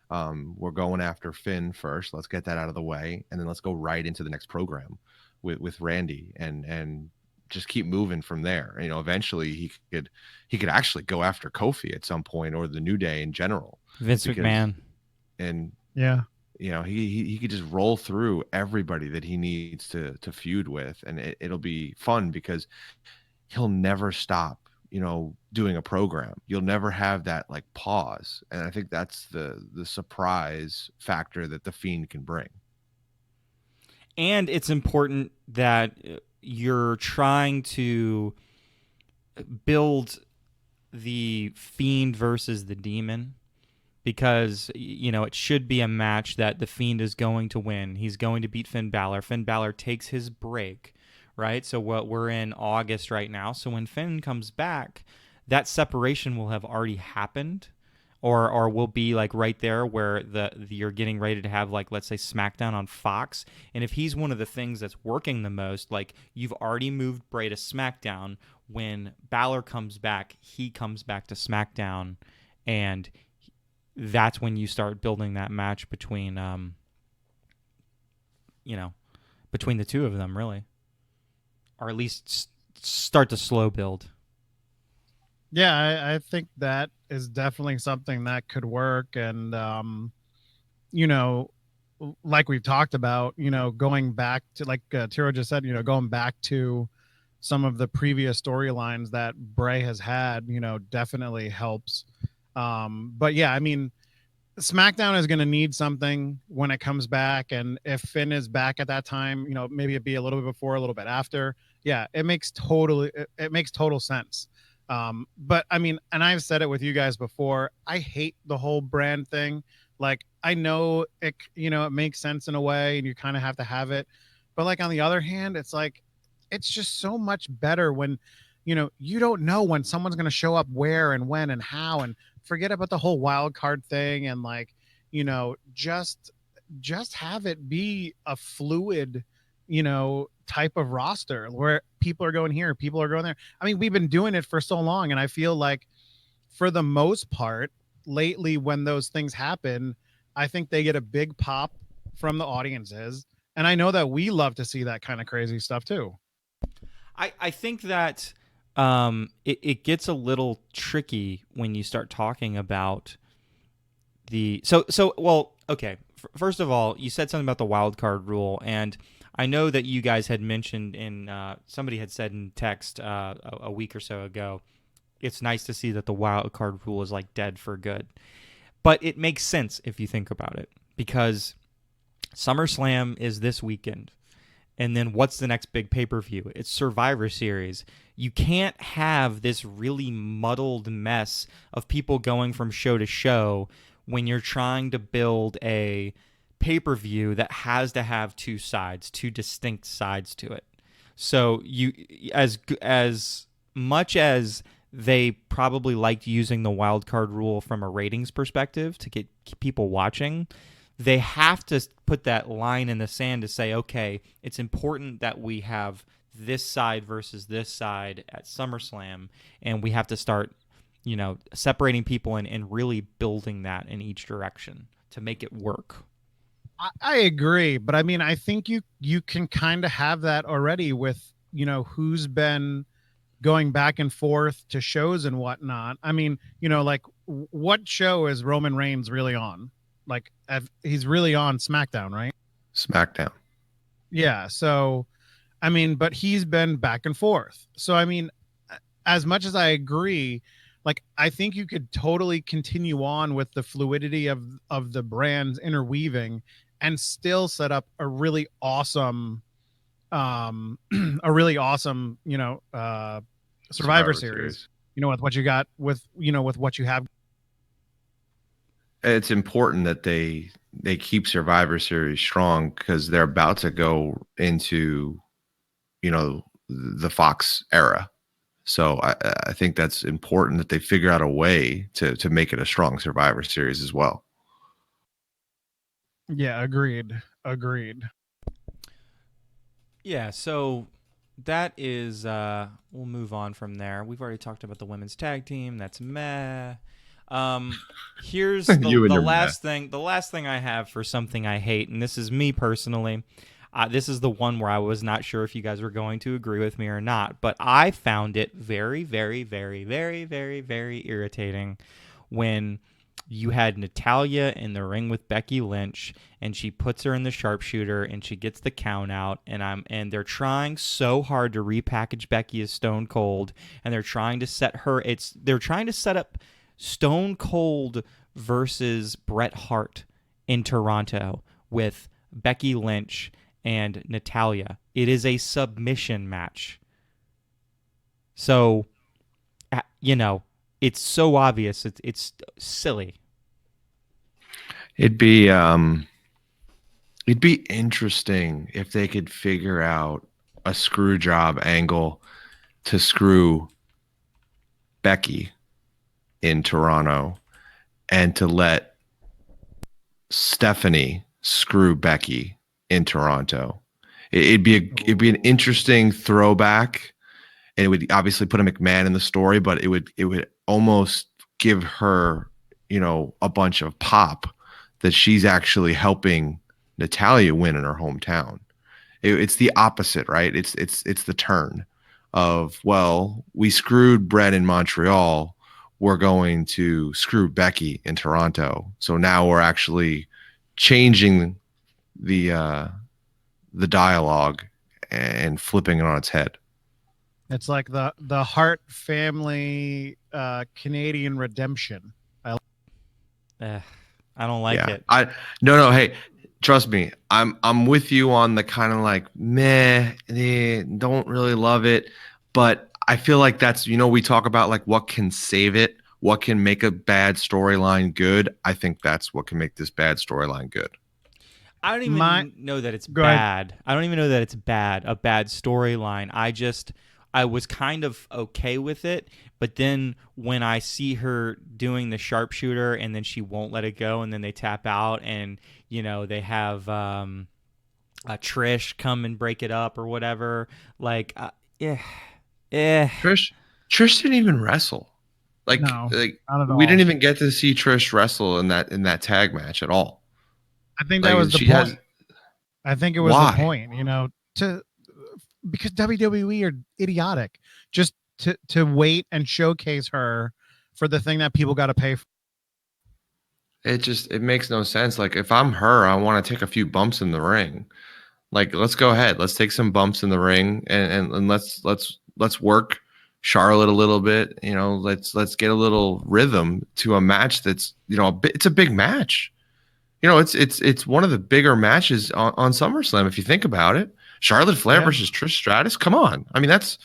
B: We're going after Finn first. Let's get that out of the way, and then let's go right into the next program with Randy, and just keep moving from there. Eventually he could actually go after Kofi at some point, or the New Day in general.
C: Vince McMahon.
B: And
A: yeah,
B: he could just roll through everybody that he needs to feud with, and it'll be fun because he'll never stop doing a program. You'll never have that like pause, and I think that's the surprise factor that the Fiend can bring.
C: And it's important that you're trying to build the Fiend versus the Demon, because it should be a match that the Fiend is going to win. He's going to beat Finn Balor. Finn Balor takes his break, right? So we're in August right now. So when Finn comes back, that separation will have already happened, or will be like right there where you're getting ready to have, like, let's say SmackDown on Fox. And if he's one of the things that's working the most, like, you've already moved Bray to SmackDown. When Balor comes back, he comes back to SmackDown, and that's when you start building that match between between the two of them, really, or at least start to slow build.
A: Yeah, I think that is definitely something that could work. And like we've talked about, going back to, like Tiro just said, going back to some of the previous storylines that Bray has had, definitely helps. But yeah, I mean, SmackDown is going to need something when it comes back, and if Finn is back at that time, maybe it'd be a little bit before, a little bit after. Yeah, it makes total sense. But I mean, and I've said it with you guys before, I hate the whole brand thing. Like, I know it, it makes sense in a way, and you kind of have to have it, but like on the other hand, it's like, it's just so much better when, you don't know when someone's going to show up, where and when and how, and forget about the whole wild card thing, and like, just have it be a fluid, type of roster where people are going here, people are going there. I mean, we've been doing it for so long, and I feel like for the most part lately, when those things happen, I think they get a big pop from the audiences, and I know that we love to see that kind of crazy stuff too.
C: I think that it gets a little tricky when you start talking about well, okay. First of all, you said something about the wild card rule, and I know that you guys had mentioned somebody had said in text a week or so ago, it's nice to see that the wild card rule is like dead for good. But it makes sense if you think about it, because SummerSlam is this weekend. And then what's the next big pay-per-view? It's Survivor Series. You can't have this really muddled mess of people going from show to show when you're trying to build a pay-per-view that has to have two distinct sides to it. So you, as much as they probably liked using the wild card rule from a ratings perspective to get people watching, they have to put that line in the sand to say, okay, it's important that we have this side versus this side at SummerSlam, and we have to start, separating people and really building that in each direction to make it work.
A: I agree, but I mean, I think you can kind of have that already with, who's been going back and forth to shows and whatnot. I mean, like, what show is Roman Reigns really on? Like, he's really on SmackDown, right?
B: SmackDown.
A: Yeah. So, I mean, but he's been back and forth. So, I mean, as much as I agree, like, I think you could totally continue on with the fluidity of the brands interweaving and still set up a really awesome, Survivor Series. With what you got with what you have.
B: it's important that they keep Survivor Series strong because they're about to go into, the Fox era. So I think that's important that they figure out a way to make it a strong Survivor Series as well.
A: Yeah, agreed.
C: Yeah, so that is we'll move on from there. We've already talked about the women's tag team. That's meh. Here's
B: You and
C: the
B: your
C: last thing. The last thing I have for something I hate, and this is me personally. This is the one where I was not sure if you guys were going to agree with me or not, but I found it very, very, very, very, very, very irritating when you had Natalya in the ring with Becky Lynch, and she puts her in the sharpshooter, and she gets the count out, and they're trying so hard to repackage Becky as Stone Cold, and they're trying to set up Stone Cold versus Bret Hart in Toronto with Becky Lynch and Natalya. It is a submission match. So, it's so obvious. It's silly.
B: It'd be interesting if they could figure out a screw job angle to screw Becky in Toronto and to let Stephanie screw Becky in Toronto. It'd be an interesting throwback, and it would obviously put a McMahon in the story, but it would almost give her, a bunch of pop that she's actually helping Natalya win in her hometown. It's the opposite, right? It's the turn of, well, we screwed Bret in Montreal, we're going to screw Becky in Toronto. So now we're actually changing the dialogue and flipping it on its head.
A: It's like the Hart family Canadian redemption.
C: I don't like it.
B: No. Hey, trust me. I'm with you on the kind of like meh. Don't really love it, but I feel like that's, we talk about like what can save it, what can make a bad storyline good. I think that's what can make this bad storyline good.
C: I don't even know that it's bad. I don't even know that it's bad, a bad storyline. I was kind of okay with it, but then when I see her doing the sharpshooter and then she won't let it go and then they tap out and, they have a Trish come and break it up or whatever, like,
B: Trish didn't even wrestle. Like,
A: no,
B: we didn't even get to see Trish wrestle in that tag match at all.
A: I think that was the point. I think it was the point, because WWE are idiotic. Just to wait and showcase her for the thing that people got to pay for.
B: It makes no sense. Like, if I'm her, I want to take a few bumps in the ring. Like, let's go ahead. Let's take some bumps in the ring and let's work Charlotte a little bit. Let's get a little rhythm to a match that's, it's a big match. It's one of the bigger matches on SummerSlam if you think about it. Charlotte Flair versus Trish Stratus. Come on. I mean, that's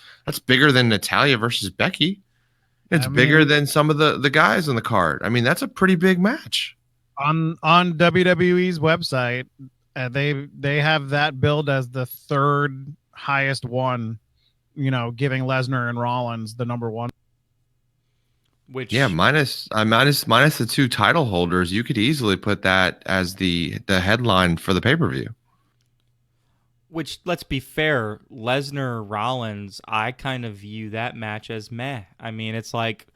B: bigger than Natalya versus Becky. It's bigger than some of the guys on the card. I mean, that's a pretty big match.
A: On WWE's website, they have that billed as the third highest one, giving Lesnar and Rollins the number one.
C: Which
B: minus the two title holders, you could easily put that as the headline for the pay-per-view.
C: Which, let's be fair, Lesnar Rollins, I kind of view that match as meh. I mean, it's like,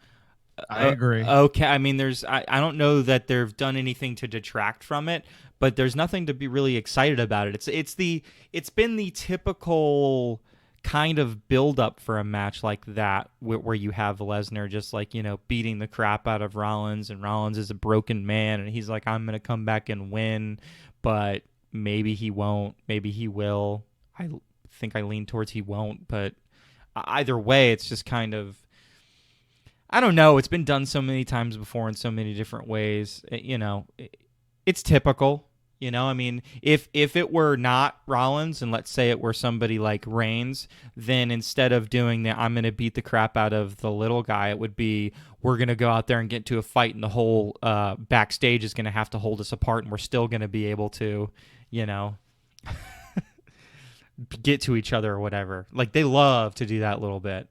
A: I agree.
C: Okay, I mean, I don't know that they've done anything to detract from it, but there's nothing to be really excited about it. It's been the typical kind of build up for a match like that where you have Lesnar just like, beating the crap out of Rollins, and Rollins is a broken man and he's like, I'm going to come back and win, but maybe he won't, maybe he will. I think I lean towards he won't, but either way, it's just kind of, I don't know. It's been done so many times before in so many different ways. It's typical. You know, I mean, if it were not Rollins and let's say it were somebody like Reigns, then instead of doing that, I'm going to beat the crap out of the little guy, it would be we're going to go out there and get into a fight and the whole backstage is going to have to hold us apart and we're still going to be able to, you know, get to each other or whatever. Like they love to do that little bit.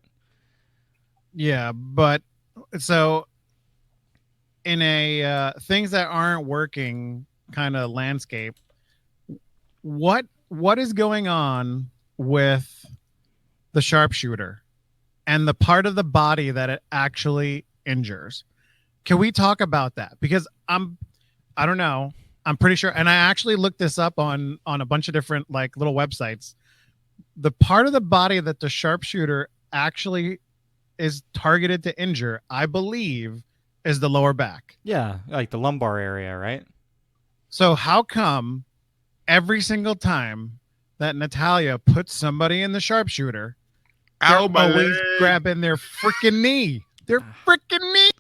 A: Yeah, but so in a things that aren't working kind of landscape, what is going on with the sharpshooter and the part of the body that it actually injures? Can we talk about that? Because I don't know, I'm pretty sure, and I actually looked this up on a bunch of different like little websites. The part of the body that the sharpshooter actually is targeted to injure, I believe, is the lower back.
C: Yeah, like the lumbar area, right?
A: So how come every single time that Natalya puts somebody in the sharpshooter, they're always grabbing their freaking knee? Their freaking knee.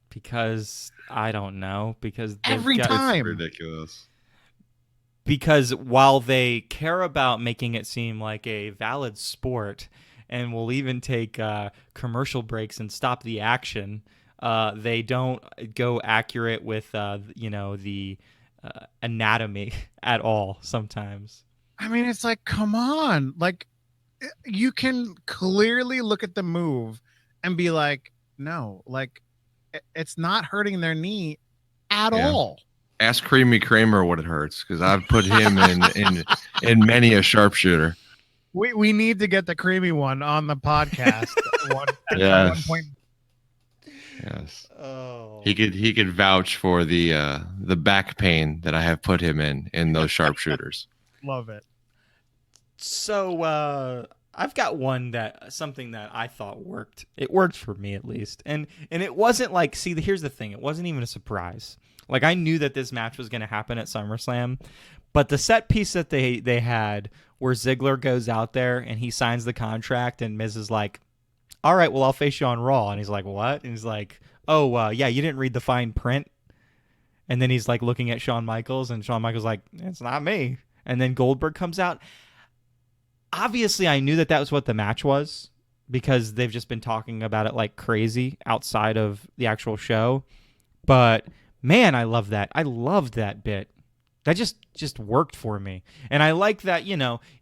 C: Because I don't know. Because
A: every time,
B: it's ridiculous.
C: Because while they care about making it seem like a valid sport, and will even take commercial breaks and stop the action, they don't go accurate with the anatomy at all sometimes.
A: I mean, it's like, come on. Like, you can clearly look at the move and be like, no, like, it's not hurting their knee at all.
B: Ask Creamy Kramer what it hurts, because I've put him in many a sharpshooter.
A: We need to get the Creamy one on the podcast.
B: Yes.
A: At one point.
B: Yes.
C: Oh.
B: He could vouch for the back pain that I have put him in those sharpshooters.
A: Love it.
C: So I've got something that I thought worked. It worked for me at least, and it wasn't like, see, here's the thing. It wasn't even a surprise. Like I knew that this match was going to happen at SummerSlam, but the set piece that they had where Ziggler goes out there and he signs the contract and Miz is like, all right, well, I'll face you on Raw. And he's like, what? And he's like, oh, yeah, you didn't read the fine print. And then he's like looking at Shawn Michaels and Shawn Michaels like, it's not me. And then Goldberg comes out. Obviously, I knew that was what the match was because they've just been talking about it like crazy outside of the actual show. But man, I love that. I loved that bit. That just worked for me. And I like that,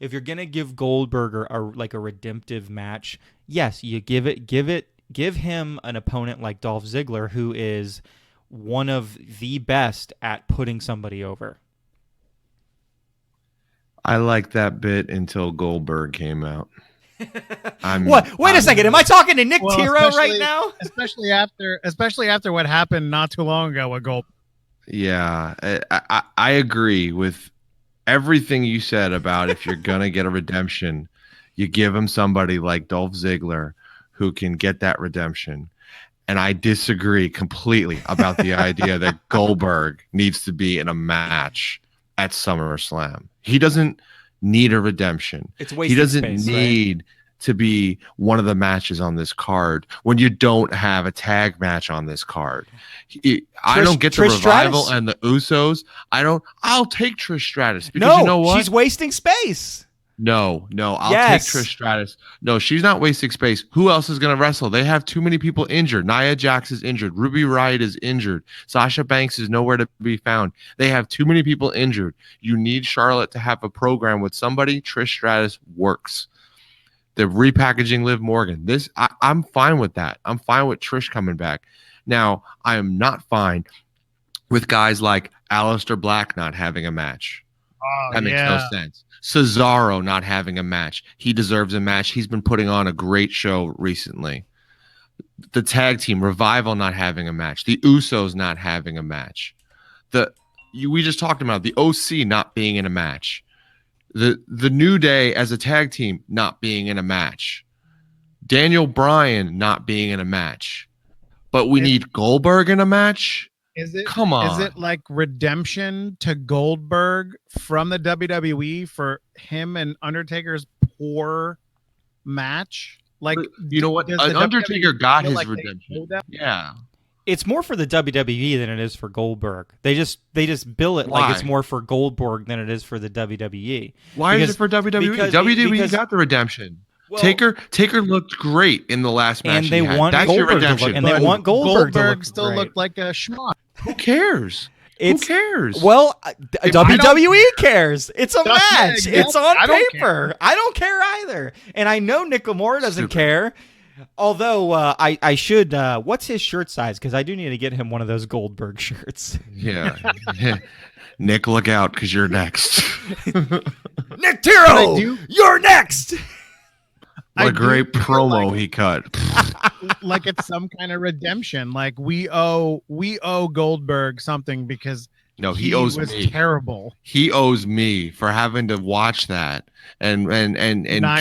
C: if you're going to give Goldberg a redemptive match, yes, you give him an opponent like Dolph Ziggler, who is one of the best at putting somebody over.
B: I liked that bit until Goldberg came out.
C: What? Wait a second. Am I talking to Nick Tiro right now?
A: Especially after what happened not too long ago with Goldberg.
B: Yeah, I agree with everything you said about if you're going to get a redemption, you give him somebody like Dolph Ziggler who can get that redemption. And I disagree completely about the idea that Goldberg needs to be in a match at SummerSlam. He doesn't need a redemption. He doesn't need to be one of the matches on this card when you don't have a tag match on this card. I don't get the Revival Stratus and the Usos. I'll take Trish Stratus because you know what?
C: She's wasting space.
B: No, I'll take Trish Stratus. No, she's not wasting space. Who else is going to wrestle? They have too many people injured. Nia Jax is injured. Ruby Riott is injured. Sasha Banks is nowhere to be found. They have too many people injured. You need Charlotte to have a program with somebody. Trish Stratus works. They're repackaging Liv Morgan. I'm fine with that. I'm fine with Trish coming back. Now, I am not fine with guys like Aleister Black not having a match. That makes no sense. Cesaro not having a match. He deserves a match. He's been putting on a great show recently. The tag team, Revival not having a match. The Usos not having a match. We just talked about the OC not being in a match. The New Day as a tag team not being in a match. Daniel Bryan not being in a match. But we need Goldberg in a match? Come on.
A: Is it like redemption to Goldberg from the WWE for him and Undertaker's poor match? Like,
B: you know what? Undertaker got his redemption. Yeah.
C: It's more for the WWE than it is for Goldberg. They just bill it like it's more for Goldberg than it is for the WWE.
B: Why is it for WWE? WWE got the redemption. Well, Taker looked great in the last match,
C: and they want Goldberg to look, and they want Goldberg to
A: still
C: great.
A: Looked like a schmuck.
B: Who cares? Who cares?
C: Well, WWE cares. It's a match. It's on paper. I don't care either. And I know Nick Amore doesn't care. Although I should, what's his shirt size? Because I do need to get him one of those Goldberg shirts.
B: Yeah. Nick, look out, because you're next.
C: Nick Tiro, you're next.
B: What a great promo he cut.
A: Like it's some kind of redemption. Like we owe Goldberg something because
B: he owes me.
A: Terrible.
B: He owes me for having to watch that and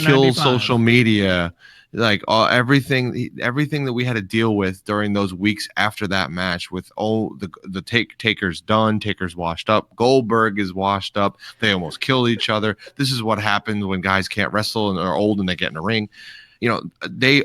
B: kill social media. Like everything that we had to deal with during those weeks after that match, with Taker's done, Taker's washed up, Goldberg is washed up, they almost killed each other. This is what happens when guys can't wrestle and are old and they get in a ring. They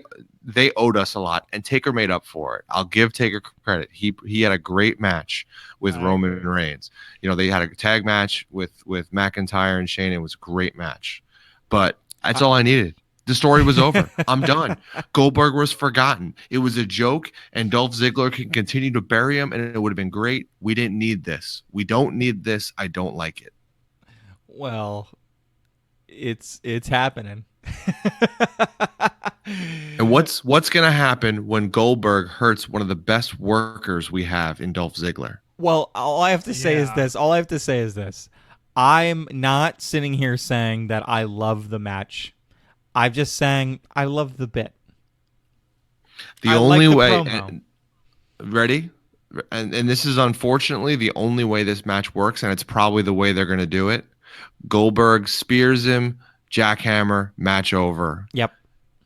B: owed us a lot, and Taker made up for it. I'll give Taker credit. He had a great match with Roman Reigns. They had a tag match with McIntyre and Shane. It was a great match, but that's all I needed. The story was over. I'm done. Goldberg was forgotten. It was a joke, and Dolph Ziggler can continue to bury him, and it would have been great. We didn't need this. We don't need this. I don't like it.
C: Well, it's happening.
B: And what's going to happen when Goldberg hurts one of the best workers we have in Dolph Ziggler?
C: Well, all I have to say is this. I'm not sitting here saying that I love the match. I'm just saying I love the bit.
B: The only way, ready? And this is unfortunately the only way this match works, and it's probably the way they're going to do it. Goldberg spears him, jackhammer, match over.
C: Yep.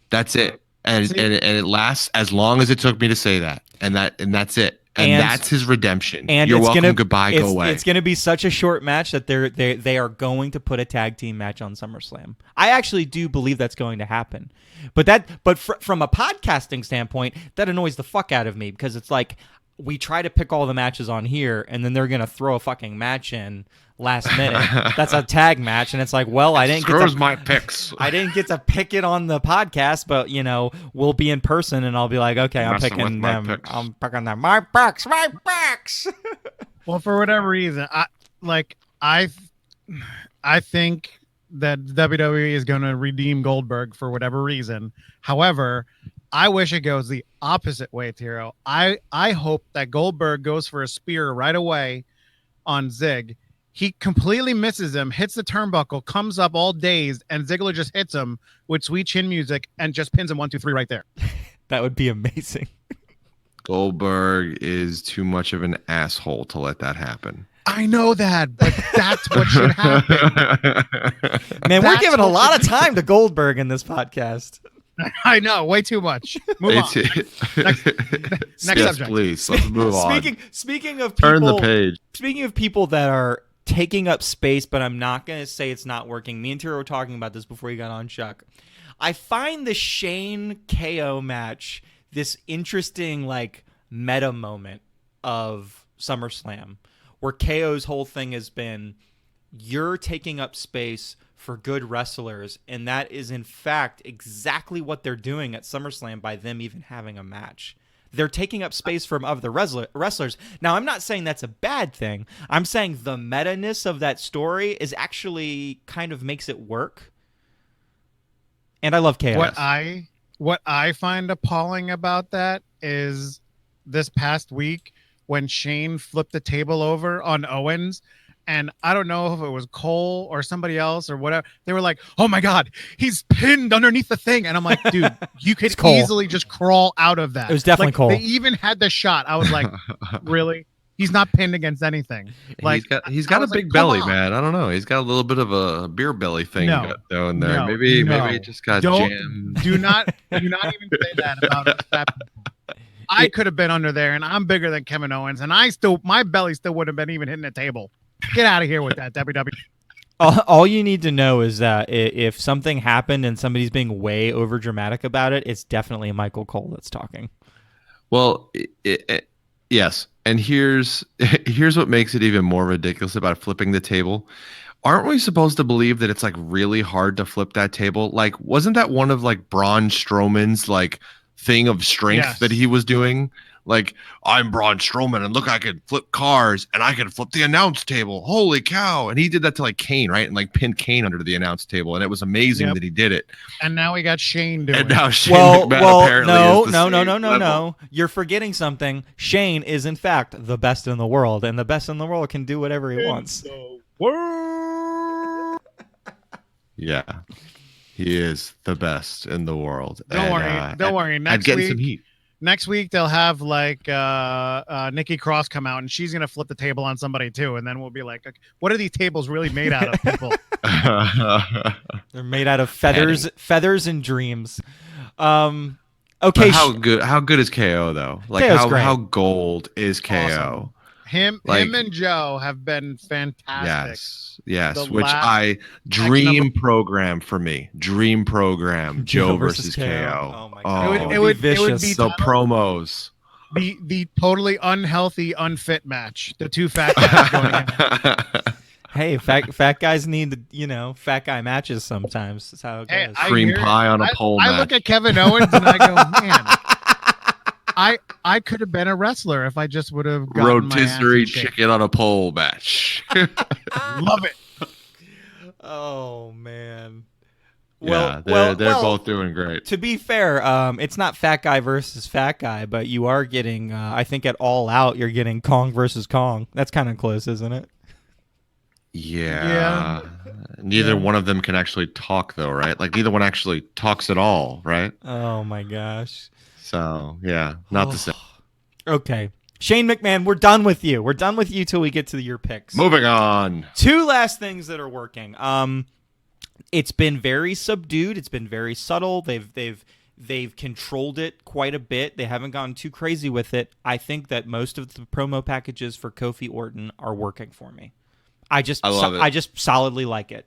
B: That's it. And it lasts as long as it took me to say that. And that's it. And that's his redemption. And you're welcome. Goodbye. Go away.
C: It's going to be such a short match that they are going to put a tag team match on SummerSlam. I actually do believe that's going to happen. But from a podcasting standpoint, that annoys the fuck out of me, because it's like we try to pick all the matches on here, and then they're going to throw a fucking match in last minute. That's a tag match, and it's like, well, I didn't get
B: my picks.
C: I didn't get to pick it on the podcast, but we'll be in person, and I'll be like, okay, I'm picking them. Picks. I'm picking them. My picks.
A: Well, for whatever reason, I think that WWE is going to redeem Goldberg for whatever reason. However, I wish it goes the opposite way, Tiro. I hope that Goldberg goes for a spear right away on Zig. He completely misses him, hits the turnbuckle, comes up all dazed, and Ziggler just hits him with sweet chin music and just pins him 1, 2, 3 right there.
C: That would be amazing.
B: Goldberg is too much of an asshole to let that happen.
A: I know that, but that's what should happen.
C: Man, we're giving a lot of time to Goldberg in this podcast.
A: I know, way too much. Move on. Next subject.
B: Please, let's move on.
C: Speaking of people,
B: turn the page.
C: Speaking of people that are taking up space, but I'm not going to say it's not working. Me and Tiro were talking about this before you got on, Chuck. I find the Shane KO match this interesting, meta moment of SummerSlam, where KO's whole thing has been, you're taking up space for good wrestlers, and that is in fact exactly what they're doing at SummerSlam by them even having a match. They're taking up space from other wrestlers. Now, I'm not saying that's a bad thing. I'm saying the meta-ness of that story is actually kind of makes it work. And I love chaos.
A: What I find appalling about that is this past week when Shane flipped the table over on Owens, and I don't know if it was Cole or somebody else or whatever. They were like, "Oh my God, he's pinned underneath the thing," and I'm like, "Dude, you could easily just crawl out of that."
C: It was definitely Cole.
A: They even had the shot. I was like, "Really? He's not pinned against anything."
B: He's got a big belly, man. I don't know. He's got a little bit of a beer belly thing going there.
A: No,
B: maybe it just got jammed.
A: Do not even say that about fat people. I could have been under there, and I'm bigger than Kevin Owens, and my belly still would have been even hitting the table. Get out of here with that, WWE.
C: All you need to know is that if something happened and somebody's being way over dramatic about it, it's definitely Michael Cole that's talking.
B: Well, Yes. And here's what makes it even more ridiculous about flipping the table. Aren't we supposed to believe that it's like really hard to flip that table? Like, wasn't that one of like Braun Strowman's like thing of strength that he was doing? Like, I'm Braun Strowman, and look, I could flip cars, and I could flip the announce table. Holy cow! And he did that to like Kane, right? And like pinned Kane under the announce table, and it was amazing that he did it.
A: And now we got Shane doing.
B: And now Shane McMahon apparently
C: no. You're forgetting something. Shane is in fact the best in the world, and the best in the world can do whatever he wants.
B: Yeah, he is the best in the world.
A: Don't worry. Next week they'll have like Nikki Cross come out, and she's gonna flip the table on somebody too, and then we'll be like, what are these tables really made out of, people?
C: They're made out of feathers and dreams. Okay,
B: but how good is KO though? Like how gold is KO?
A: Awesome. Him and Joe have been fantastic.
B: Yes. Dream program for me. Dream program. Joe versus KO.
C: Oh my god. It would be
B: the promos.
A: The totally unhealthy, unfit match. The two fat guys going in.
C: Hey, fat guys need fat guy matches sometimes. That's how it goes.
B: Cream pie on a pole match.
A: I look at Kevin Owens and I go, man. I could have been a wrestler if I just would have gotten
B: rotisserie chicken on a pole match.
A: Love it.
C: Oh man.
B: Well, they're both doing great.
C: To be fair, it's not fat guy versus fat guy, but you are getting I think at All Out you're getting Kong versus Kong. That's kind of close, isn't it?
B: Yeah. Neither one of them can actually talk though, right? Like neither one actually talks at all, right?
C: Oh my gosh.
B: So, yeah, not the same.
C: Okay. Shane McMahon, we're done with you. We're done with you till we get to your picks.
B: Moving on.
C: Two last things that are working. It's been very subdued. It's been very subtle. They've controlled it quite a bit. They haven't gone too crazy with it. I think that most of the promo packages for Kofi Orton are working for me. I just solidly like it.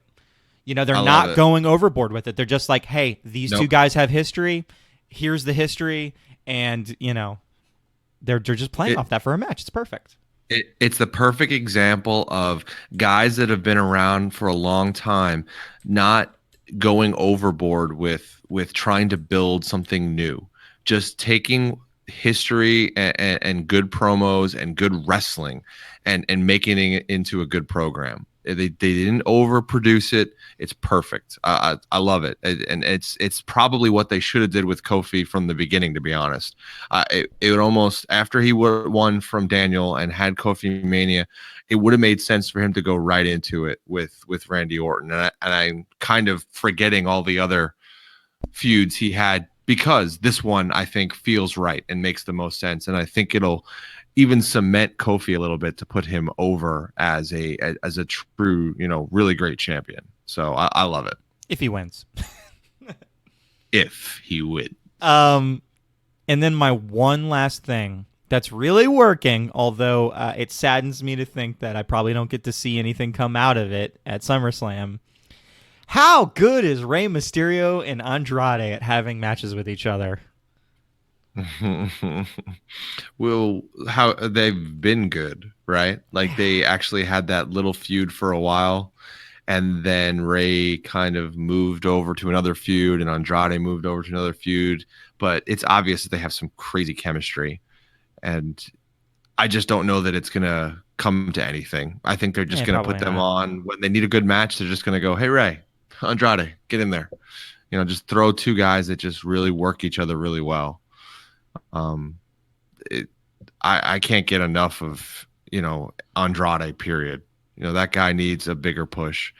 C: They're not going overboard with it. They're just like, hey, these two guys have history. Here's the history, and they're just playing off that for a match. It's perfect.
B: It's the perfect example of guys that have been around for a long time not going overboard with trying to build something new, just taking history and good promos and good wrestling and making it into a good program. They didn't overproduce it. It's perfect. I love it, and it's probably what they should have did with Kofi from the beginning. To be honest, it would almost, after he won from Daniel and had Kofi Mania, it would have made sense for him to go right into it with Randy Orton. And I'm kind of forgetting all the other feuds he had, because this one I think feels right and makes the most sense, and I think it'll even cement Kofi a little bit to put him over as a true, really great champion. So I love it.
C: If he wins.
B: If he wins.
C: And then my one last thing that's really working, although it saddens me to think that I probably don't get to see anything come out of it at SummerSlam. How good is Rey Mysterio and Andrade at having matches with each other?
B: Well, how they've been good, right? Like they actually had that little feud for a while, and then Ray kind of moved over to another feud, and Andrade moved over to another feud. But it's obvious that they have some crazy chemistry, and I just don't know that it's gonna come to anything. I think they're just gonna put them on when they need a good match. They're just gonna go, "Hey Ray, Andrade, get in there." Just throw two guys that just really work each other really well. I can't get enough of Andrade, period. That guy needs a bigger push.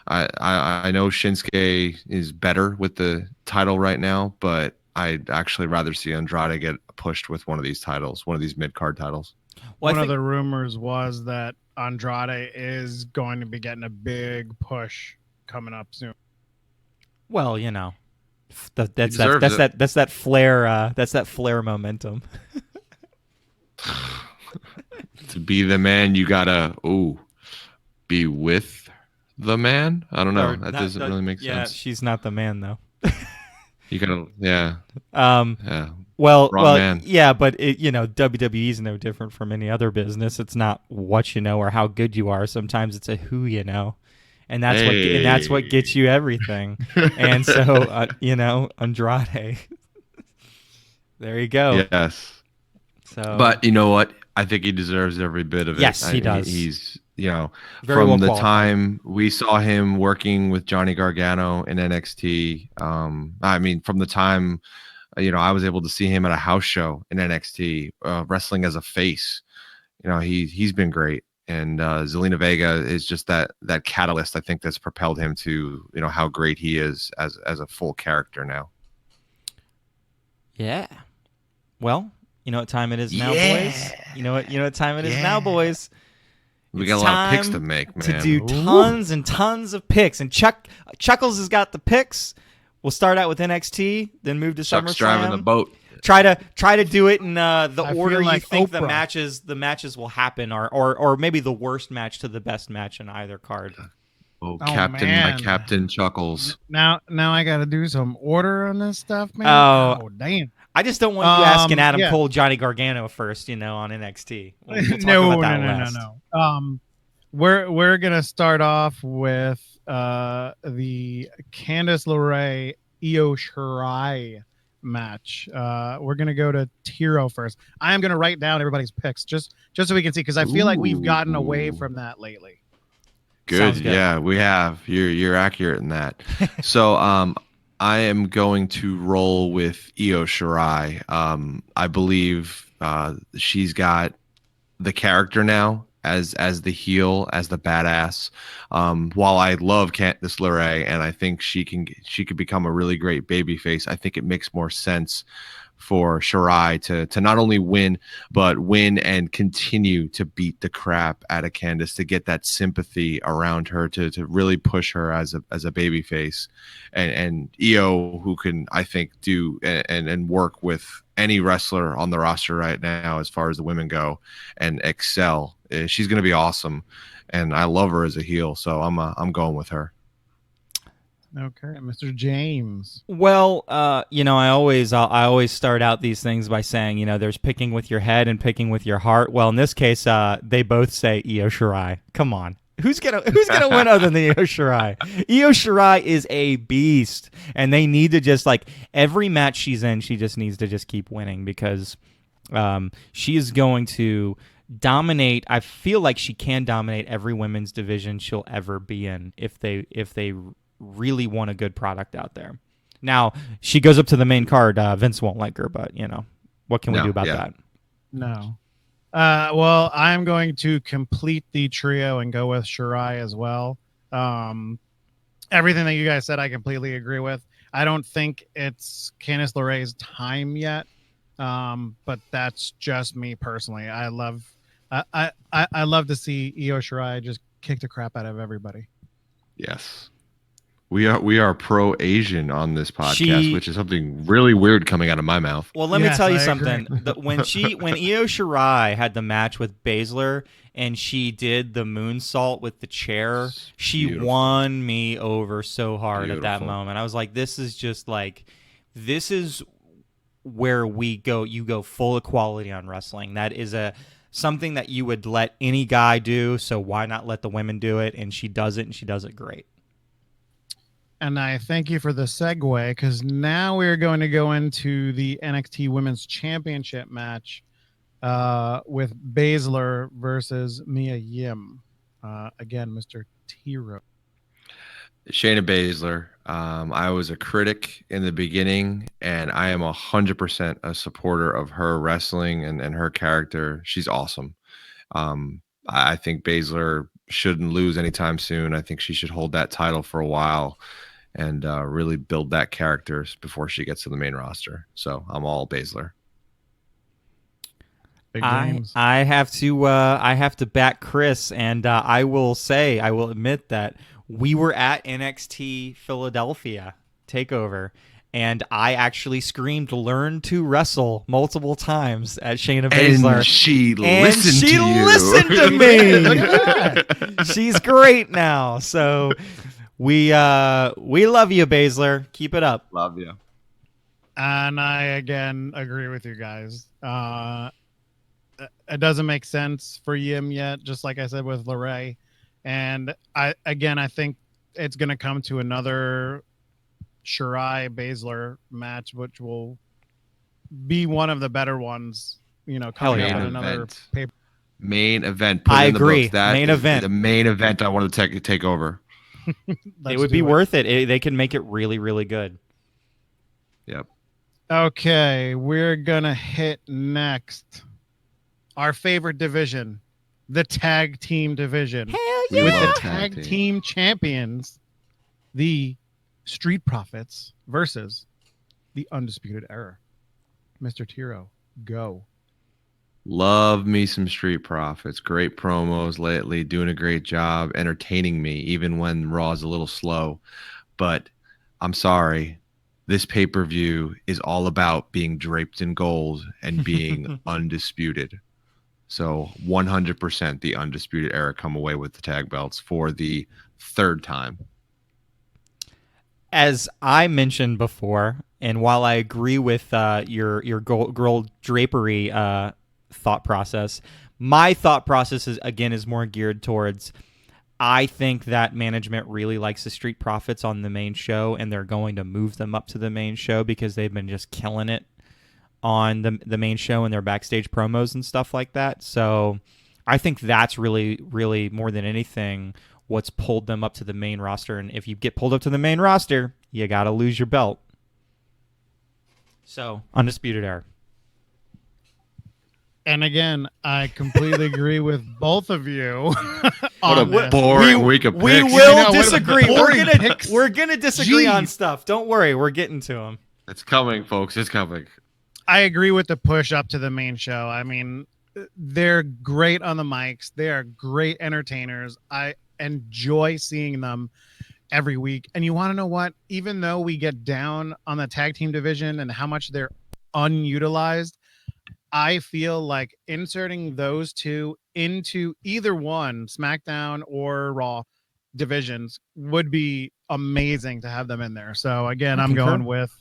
B: I know Shinsuke is better with the title right now, but I'd actually rather see Andrade get pushed with one of these titles, one of these mid-card titles.
A: One of the rumors was that Andrade is going to be getting a big push coming up soon.
C: Well, that's that Flair momentum.
B: To be the man, you gotta be with the man. I don't know. That doesn't really make sense.
C: Yeah, she's not the man though.
B: You gotta, yeah.
C: Yeah.
B: Man.
C: Yeah, but WWE is no different from any other business. It's not what you know or how good you are. Sometimes it's a who you know, and that's what gets you everything. And so, Andrade. There you go.
B: Yes.
C: So,
B: but you know what? I think he deserves every bit of it.
C: Yes, he does.
B: He's
C: Very
B: from
C: well
B: the
C: qualified.
B: time we saw him working with Johnny Gargano in NXT. From the time I was able to see him at a house show in NXT, wrestling as a face. He's been great, and Zelina Vega is just that catalyst. I think that's propelled him to how great he is as a full character now.
C: Yeah. Well, you know what time it is now, boys? You know what time it is now, boys?
B: We got a lot of picks to make, man.
C: To do tons and tons of picks. And Chuckles has got the picks. We'll start out with NXT, then move to
B: Chuck's
C: SummerSlam.
B: driving the boat.
C: Try to do it in the order
A: like
C: you think
A: Oprah.
C: the matches will happen, or maybe the worst match to the best match in either card.
B: Oh, Captain,
A: man.
B: my Captain Chuckles.
A: Now I got to do some order on this stuff, man.
C: Oh,
A: damn!
C: I just don't want you asking Adam
A: yeah.
C: Cole, Johnny Gargano first, on NXT. We'll talk
A: No.
C: about that last.
A: We're gonna start off with the Candice LeRae Io Shirai match. We're gonna go to Tiro first. I am gonna write down everybody's picks just so we can see, because I feel like we've gotten away from that lately.
B: Good. Yeah, we have. You're accurate in that. So I am going to roll with Io Shirai. I believe she's got the character now as the heel, as the badass. While I love Candice LeRae and I think she could become a really great babyface, I think it makes more sense for Shirai to not only win, but win and continue to beat the crap out of Candice, to get that sympathy around her, to really push her as a babyface. And Io, who can, I think, do and work with any wrestler on the roster right now as far as the women go and excel. She's going to be awesome, and I love her as a heel, so I'm going with her.
A: Okay, Mr. James.
C: Well, I always start out these things by saying, there's picking with your head and picking with your heart. Well, in this case, they both say Io Shirai. Come on. Who's gonna win other than Io Shirai? Io Shirai is a beast, and they need to just, every match she's in, she just needs to just keep winning, because she is going to dominate. I feel like she can dominate every women's division she'll ever be in if they really want a good product out there. Now, she goes up to the main card. Vince won't like her, but what can we do about that?
A: No. Well, I'm going to complete the trio and go with Shirai as well. Everything that you guys said, I completely agree with. I don't think it's Candice LeRae's time yet, but that's just me personally. I love to see Io Shirai just kick the crap out of everybody.
B: Yes. We are pro-Asian on this podcast, which is something really weird coming out of my mouth.
C: Well, let me tell you something. When Io Shirai had the match with Baszler and she did the moonsault with the chair, she won me over so hard at that moment. I was like, this is where we go. You go full equality on wrestling. That is something that you would let any guy do, so why not let the women do it? And she does it, and she does it great.
A: And I thank you for the segue, because now we're going to go into the NXT Women's Championship match with Baszler versus Mia Yim. Again, Mr. Tiro.
B: Shayna Baszler. I was a critic in the beginning, and I am 100% a supporter of her wrestling and her character. She's awesome. I think Baszler shouldn't lose anytime soon. I think she should hold that title for a while and really build that character before she gets to the main roster. So I'm all Baszler.
C: I have to back Chris, and I will admit that we were at NXT Philadelphia TakeOver, and I actually screamed "Learn to Wrestle" multiple times at Shayna Baszler.
B: And she listened
C: to me. She's great now. So we love you, Baszler. Keep it up.
B: Love you.
A: And I again agree with you guys. It doesn't make sense for Yim yet, just like I said with Leray. And I think it's going to come to another Shirai Baszler match, which will be one of the better ones. Coming up in another paper.
B: Main event. Put
C: I
B: in
C: agree.
B: The books. That
C: main event.
B: The main event I want to take over.
C: It would be worth it. They can make it really, really good.
B: Yep.
A: Okay, we're gonna hit next our favorite division, the tag team division.
C: Hell yeah!
A: With the tag team champions, the Street Profits versus the Undisputed Era. Mr. Tiro, go.
B: Love me some Street Profits. Great promos lately, doing a great job, entertaining me, even when Raw's a little slow. But I'm sorry, this pay-per-view is all about being draped in gold and being undisputed. So 100% the Undisputed Era come away with the tag belts for the third time.
C: As I mentioned before, and while I agree with your gold drapery thought process, my thought process is more geared towards, I think that management really likes the Street Profits on the main show, and they're going to move them up to the main show because they've been just killing it on the main show and their backstage promos and stuff like that. So I think that's really, really more than anything what's pulled them up to the main roster. And if you get pulled up to the main roster, you got to lose your belt. So, Undisputed Era.
A: And again, I completely agree with both of you.
B: What a boring week of picks.
C: We will disagree. We're gonna disagree on stuff. Don't worry, we're getting to them.
B: It's coming, folks. It's coming.
A: I agree with the push up to the main show. I mean, they're great on the mics. They are great entertainers. I enjoy seeing them every week. And you want to know what? Even though we get down on the tag team division and how much they're unutilized, I feel like inserting those two into either one, SmackDown or Raw divisions, would be amazing to have them in there. So again, I'm going with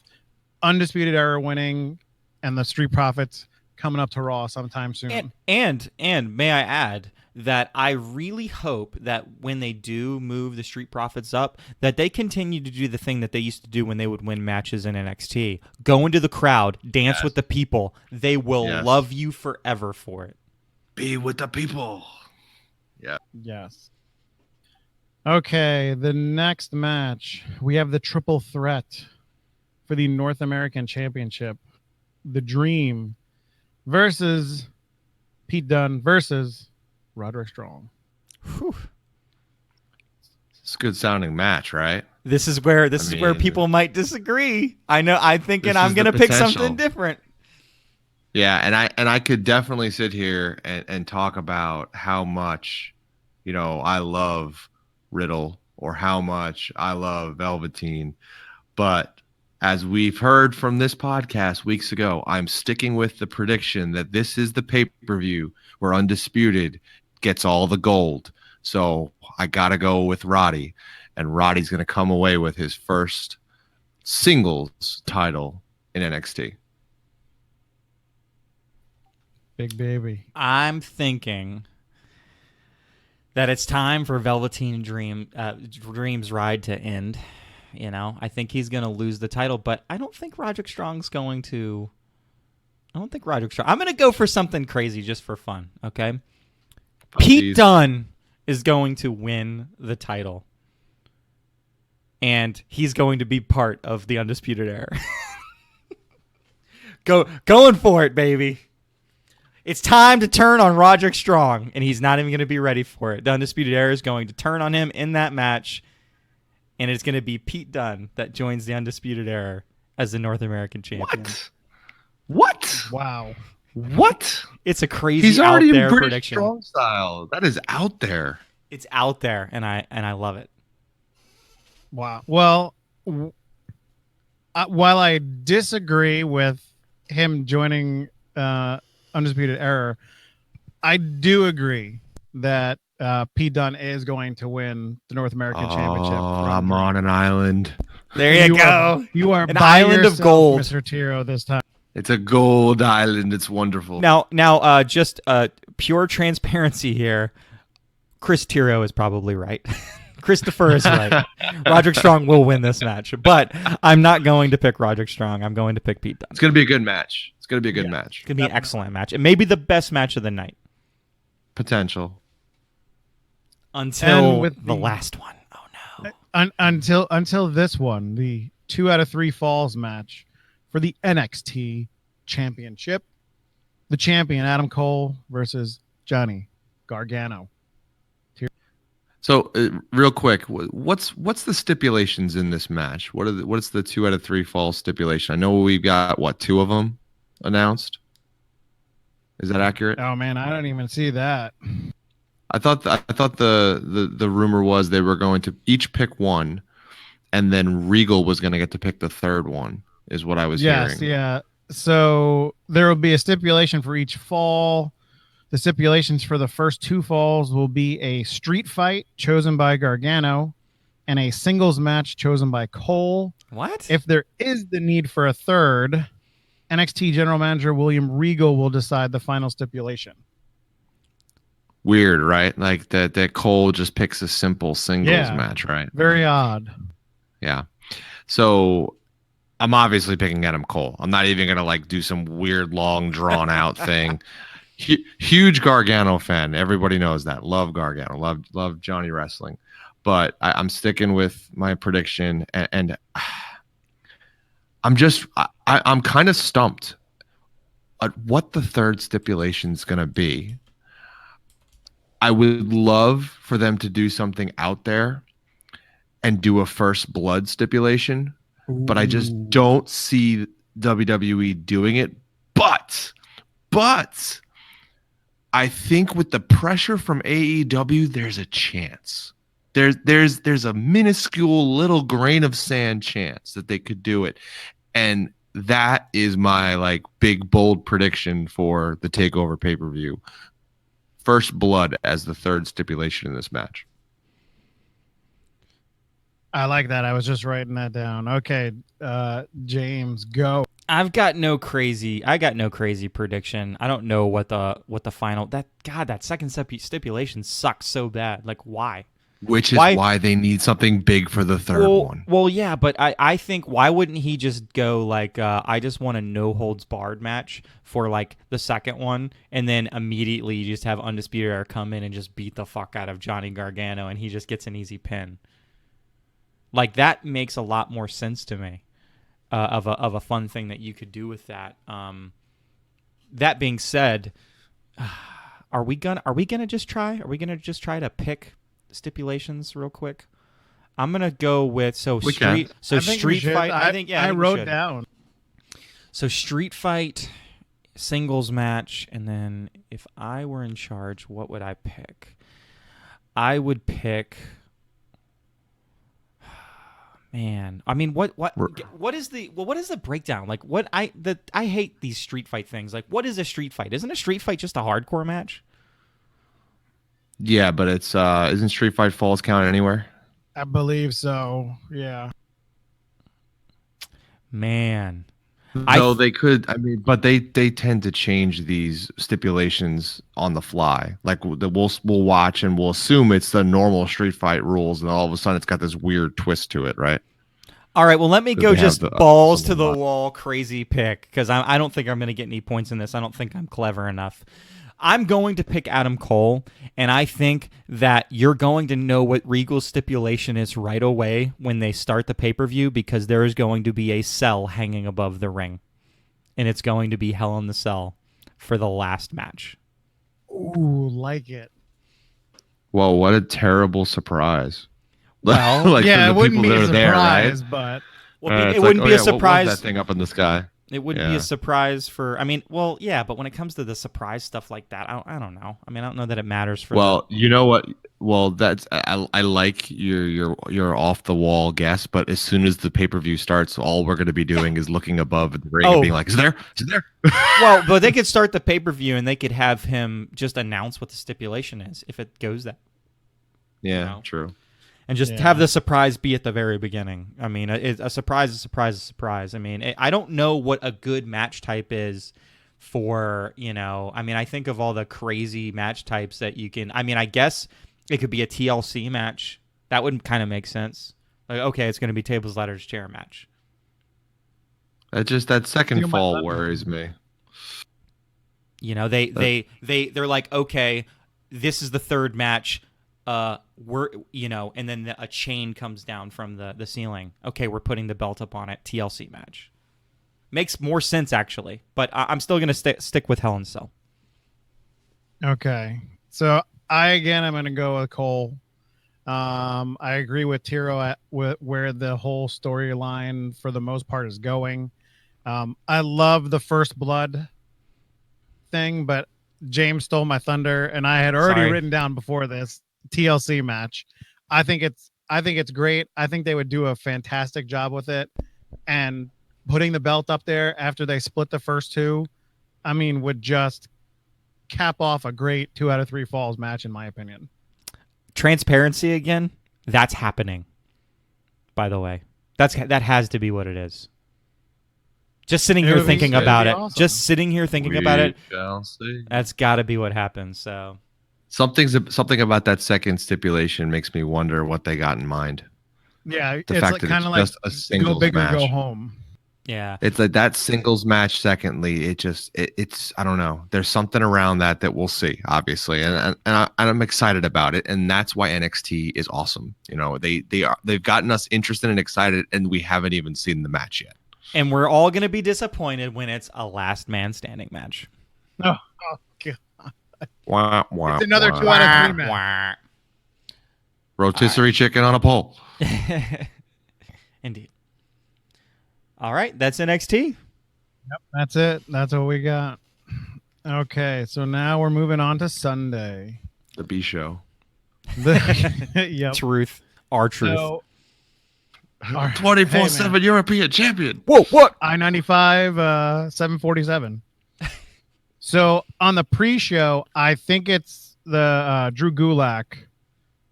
A: Undisputed Era winning and the Street Profits coming up to Raw sometime soon.
C: And may I add that I really hope that when they do move the Street Profits up, that they continue to do the thing that they used to do when they would win matches in NXT. Go into the crowd, dance with the people. They will love you forever for it.
B: Be with the people. Yeah.
A: Yes. Okay, the next match, we have the triple threat for the North American Championship. The Dream versus Pete Dunne versus Roderick Strong.
C: Whew.
B: It's a good sounding match, right?
C: This is where people might disagree. I know. I'm thinking I'm going to pick something different.
B: Yeah, and I could definitely sit here and talk about how much, I love Riddle or how much I love Velveteen, but as we've heard from this podcast weeks ago, I'm sticking with the prediction that this is the pay-per-view where Undisputed gets all the gold. So I got to go with Roddy, and Roddy's going to come away with his first singles title in NXT.
A: Big baby.
C: I'm thinking that it's time for Velveteen Dream's ride to end. I think he's going to lose the title, but I don't think Roderick Strong's going to. I'm going to go for something crazy just for fun, okay? Pete Dunne is going to win the title, and he's going to be part of the Undisputed Era. Going for it, baby. It's time to turn on Roderick Strong, and he's not even going to be ready for it. The Undisputed Era is going to turn on him in that match, and it's going to be Pete Dunne that joins the Undisputed Era as the North American champion.
B: What?
A: Wow.
B: What?
C: It's a crazy
B: He's already
C: out there
B: in British
C: prediction.
B: Strong style. That is out there.
C: It's out there, and I love it.
A: Wow. Well, while I disagree with him joining Undisputed Era, I do agree that Pete Dunne is going to win the North American Championship.
B: I'm on an island.
C: There you go.
A: You are
C: an
A: by
C: island
A: yourself,
C: of gold,
A: Mr. Tiro. This time.
B: It's a gold island. It's wonderful.
C: Now, just pure transparency here. Chris Tiro is probably right. Christopher is right. Roderick Strong will win this match, but I'm not going to pick Roderick Strong. I'm going to pick Pete Dunne.
B: It's going to be a good match. It's going to be a good match.
C: It's going to be an excellent match. It may be the best match of the night.
B: Potential.
C: Until the last one. Oh, no.
A: Until this one, the 2 out of 3 falls match for the NXT Championship. The champion, Adam Cole, versus Johnny Gargano.
B: So, real quick, what's the stipulations in this match? What's the 2 out of 3 falls stipulation? I know we've got 2 of them announced. Is that accurate?
A: Oh man, I don't even see that.
B: I thought the rumor was they were going to each pick one, and then Regal was going to get to pick the third one. Is what I was hearing.
A: Yes, yeah. So there will be a stipulation for each fall. The stipulations for the first 2 falls will be a street fight chosen by Gargano and a singles match chosen by Cole.
C: What?
A: If there is the need for a third, NXT General Manager William Regal will decide the final stipulation.
B: Weird, right? Like that Cole just picks a simple singles match, right?
A: Very odd.
B: Yeah. So I'm obviously picking Adam Cole. I'm not even going to do some weird, long, drawn out thing. Huge Gargano fan. Everybody knows that. Love Gargano. Love Johnny Wrestling. But I'm sticking with my prediction, and I'm kind of stumped at what the third stipulation is going to be. I would love for them to do something out there and do a first blood stipulation, but I just don't see WWE doing it. But I think with the pressure from AEW, there's a chance. There's a minuscule little grain of sand chance that they could do it. And that is my big bold prediction for the TakeOver pay-per-view. First blood as the third stipulation in this match.
A: I like that. I was just writing that down. Okay, James, go.
C: I got no crazy prediction. I don't know what the final that second stipulation sucks so bad. Why?
B: Which is why they need something big for the third one.
C: Well, yeah, but I think why wouldn't he just go I just want a no holds barred match for the second one, and then immediately you just have Undisputed Era come in and just beat the fuck out of Johnny Gargano, and he just gets an easy pin. That makes a lot more sense to me. Of a fun thing that you could do with that. That being said, are we gonna just try to pick stipulations real quick? I'm gonna go with street fight. I
A: wrote down.
C: So street fight, singles match, and then if I were in charge, what would I pick? I would pick. Man, I mean, what is the breakdown? I hate these street fight things. What is a street fight? Isn't a street fight just a hardcore match?
B: Yeah, but it's isn't Street Fight Falls count anywhere?
A: I believe so. Yeah.
C: Man.
B: No, they could. I mean, but they tend to change these stipulations on the fly. We'll watch and we'll assume it's the normal Street Fight rules, and all of a sudden it's got this weird twist to it, right?
C: All right. Well, let me go just balls to the wall, crazy pick, because I don't think I'm going to get any points in this. I don't think I'm clever enough. I'm going to pick Adam Cole, and I think that you're going to know what Regal's stipulation is right away when they start the pay-per-view, because there is going to be a cell hanging above the ring, and it's going to be Hell in the Cell for the last match.
A: Ooh, like it.
B: Well, what a terrible surprise.
A: Well, yeah, it wouldn't be a surprise, but...
C: Well, it wouldn't be a surprise.
B: What was that thing up in the sky?
C: It wouldn't be a surprise for. I mean, well, yeah, but when it comes to the surprise stuff like that, I don't know. I mean, I don't know that it matters for.
B: Well, you know what? Well, that's I like your off the wall guess, but as soon as the pay-per-view starts, all we're going to be doing is looking above the ring and being like, "Is there? Is there?"
C: Well, but they could start the pay-per-view and they could have him just announce what the stipulation is if it goes that.
B: Yeah, true.
C: and just have the surprise be at the very beginning. I mean, a surprise is a surprise is a surprise. I mean, I don't know what a good match type is for, I mean, I think of all the crazy match types that you can. I mean, I guess it could be a TLC match. That would kind of make sense. Like, okay, it's going to be tables, ladders, chair match.
B: That second fall worries me.
C: They're like, okay, this is the third match. And then a chain comes down from the ceiling. Okay, we're putting the belt up on it. TLC match makes more sense actually, but I'm still gonna stick with Hell in a Cell.
A: Okay, so I'm gonna go with Cole. I agree with Tiro where the whole storyline for the most part is going. I love the First Blood thing, but James stole my thunder, and I had already written down before this TLC match. I think it's great. I think they would do a fantastic job with it, and putting the belt up there after they split the first two, I mean, would just cap off a great 2 out of 3 falls match, in my opinion.
C: Transparency again. That's happening. By the way, that has to be what it is. Just sitting here thinking about it. Awesome. Just sitting here thinking about it. That's got to be what happens. So
B: something about that second stipulation makes me wonder what they got in mind.
A: Yeah, the fact that it's just a singles match. Go big or go home.
C: Yeah,
B: it's like that singles match. Secondly, it's I don't know. There's something around that we'll see, obviously, and I'm excited about it, and that's why NXT is awesome. They've gotten us interested and excited, and we haven't even seen the match yet.
C: And we're all gonna be disappointed when it's a last man standing match.
A: Oh God! It's another 2 out of 3 match.
B: Rotisserie chicken on a pole.
C: Indeed. All right, that's NXT.
A: Yep, that's it. That's what we got. Okay, so now we're moving on to Sunday.
B: The B show.
C: Yep. Truth. Our truth.
A: So,
B: 24/7 European champion.
C: Whoa, what?
A: I-95, 747. So on the pre-show, I think it's the Drew Gulak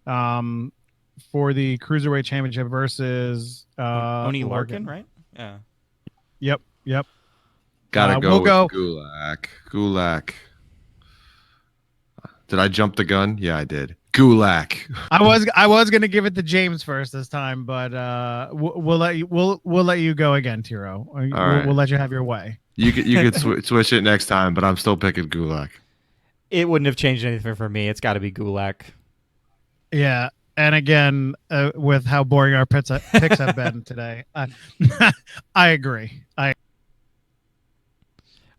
A: for the Cruiserweight Championship versus
C: Oni Larkin, right? Yeah.
A: Yep.
B: Gotta go with Gulak. Gulak. Did I jump the gun? Yeah, I did. Gulak.
A: I was gonna give it to James first this time, but we'll let you go again, Tiro. We'll let you have your way.
B: You could switch it next time, but I'm still picking Gulak.
C: It wouldn't have changed anything for me. It's got to be Gulak.
A: Yeah, and again, with how boring our picks have been today, I agree.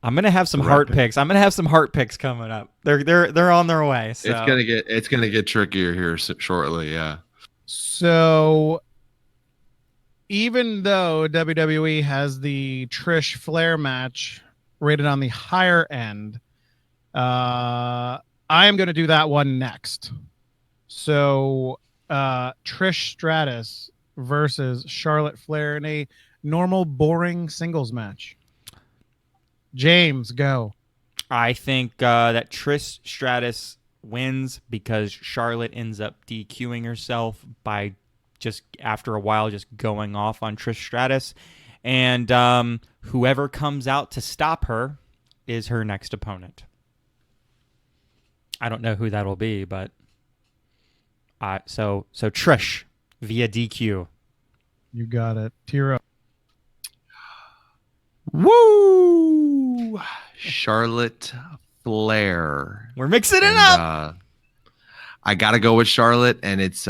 C: I'm gonna have some heart picks. I'm gonna have some heart picks coming up. They're on their way. So.
B: It's gonna get trickier here shortly. Yeah.
A: So, even though WWE has the Trish Flair match rated on the higher end, I am going to do that one next. So, Trish Stratus versus Charlotte Flair in a normal, boring singles match. James, go.
C: I think that Trish Stratus wins because Charlotte ends up DQing herself by just after a while just going off on Trish Stratus. And whoever comes out to stop her is her next opponent. I don't know who that'll be, but so Trish via DQ.
A: You got it. Tiro.
B: Woo! Charlotte Flair.
C: We're mixing it up.
B: I gotta go with Charlotte, and it's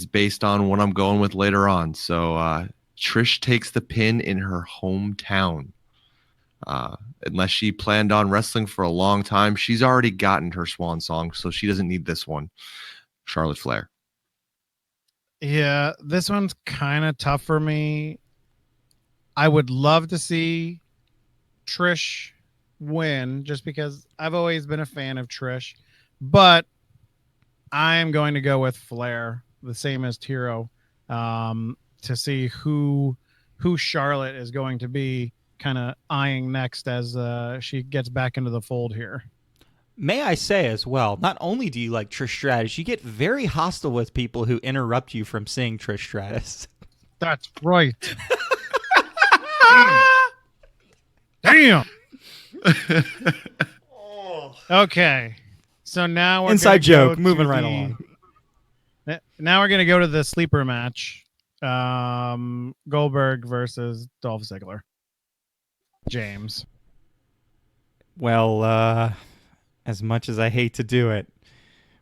B: based on what I'm going with later on. So Trish takes the pin in her hometown. Unless she planned on wrestling for a long time, she's already gotten her swan song, so she doesn't need this one. Charlotte Flair.
A: Yeah, this one's kind of tough for me. I would love to see Trish win just because I've always been a fan of Trish, but I am going to go with Flair, the same as Tiro, to see who Charlotte is going to be kind of eyeing next as she gets back into the fold here.
C: May I say as well, not only do you like Trish Stratus, you get very hostile with people who interrupt you from seeing Trish Stratus.
A: That's right. Damn. Okay. So now we're
C: inside joke. Moving right along.
A: Now we're gonna go to the sleeper match. Goldberg versus Dolph Ziggler. James.
C: Well, as much as I hate to do it,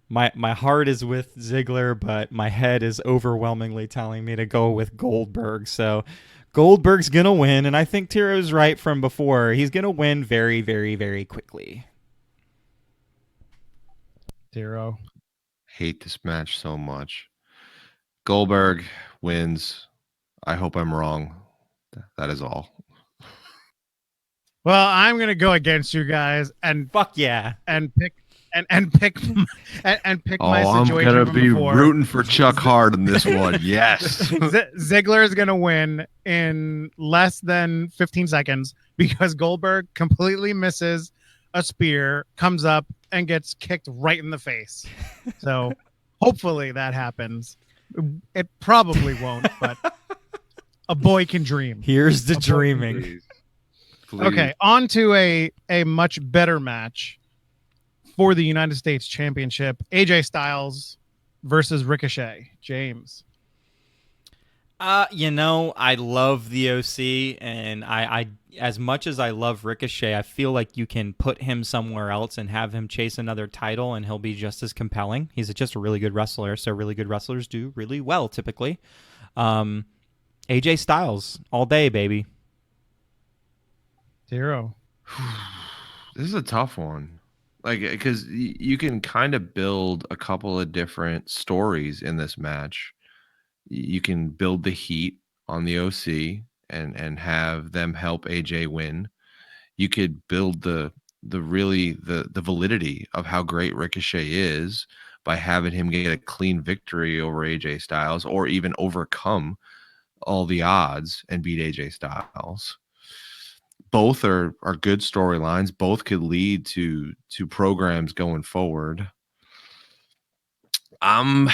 C: my heart is with Ziggler, but my head is overwhelmingly telling me to go with Goldberg. So Goldberg's going to win, and I think Tiro's right from before. He's going to win very, very, very quickly.
A: Tiro.
B: Hate this match so much. Goldberg wins. I hope I'm wrong. That is all.
A: Well, I'm gonna go against you guys and
C: fuck yeah,
A: and pick my situation.
B: I'm gonna be rooting for Chuck Hard in this one. Yes,
A: Ziggler is gonna win in less than 15 seconds because Goldberg completely misses a spear, comes up and gets kicked right in the face. So hopefully that happens. It probably won't, but a boy can dream.
C: Here's the dreaming.
B: Please.
A: Okay, on to a much better match for the United States Championship. AJ Styles versus Ricochet. James.
C: I love the OC, and I as much as I love Ricochet, I feel like you can put him somewhere else and have him chase another title, and he'll be just as compelling. He's just a really good wrestler, so really good wrestlers do really well typically. AJ Styles all day, baby.
A: Zero.
B: This is a tough one. Like, because you can kind of build a couple of different stories in this match. You can build the heat on the OC and have them help AJ win. You could build the validity of how great Ricochet is by having him get a clean victory over AJ Styles, or even overcome all the odds and beat AJ Styles. Both are good storylines. Both could lead to programs going forward. I'm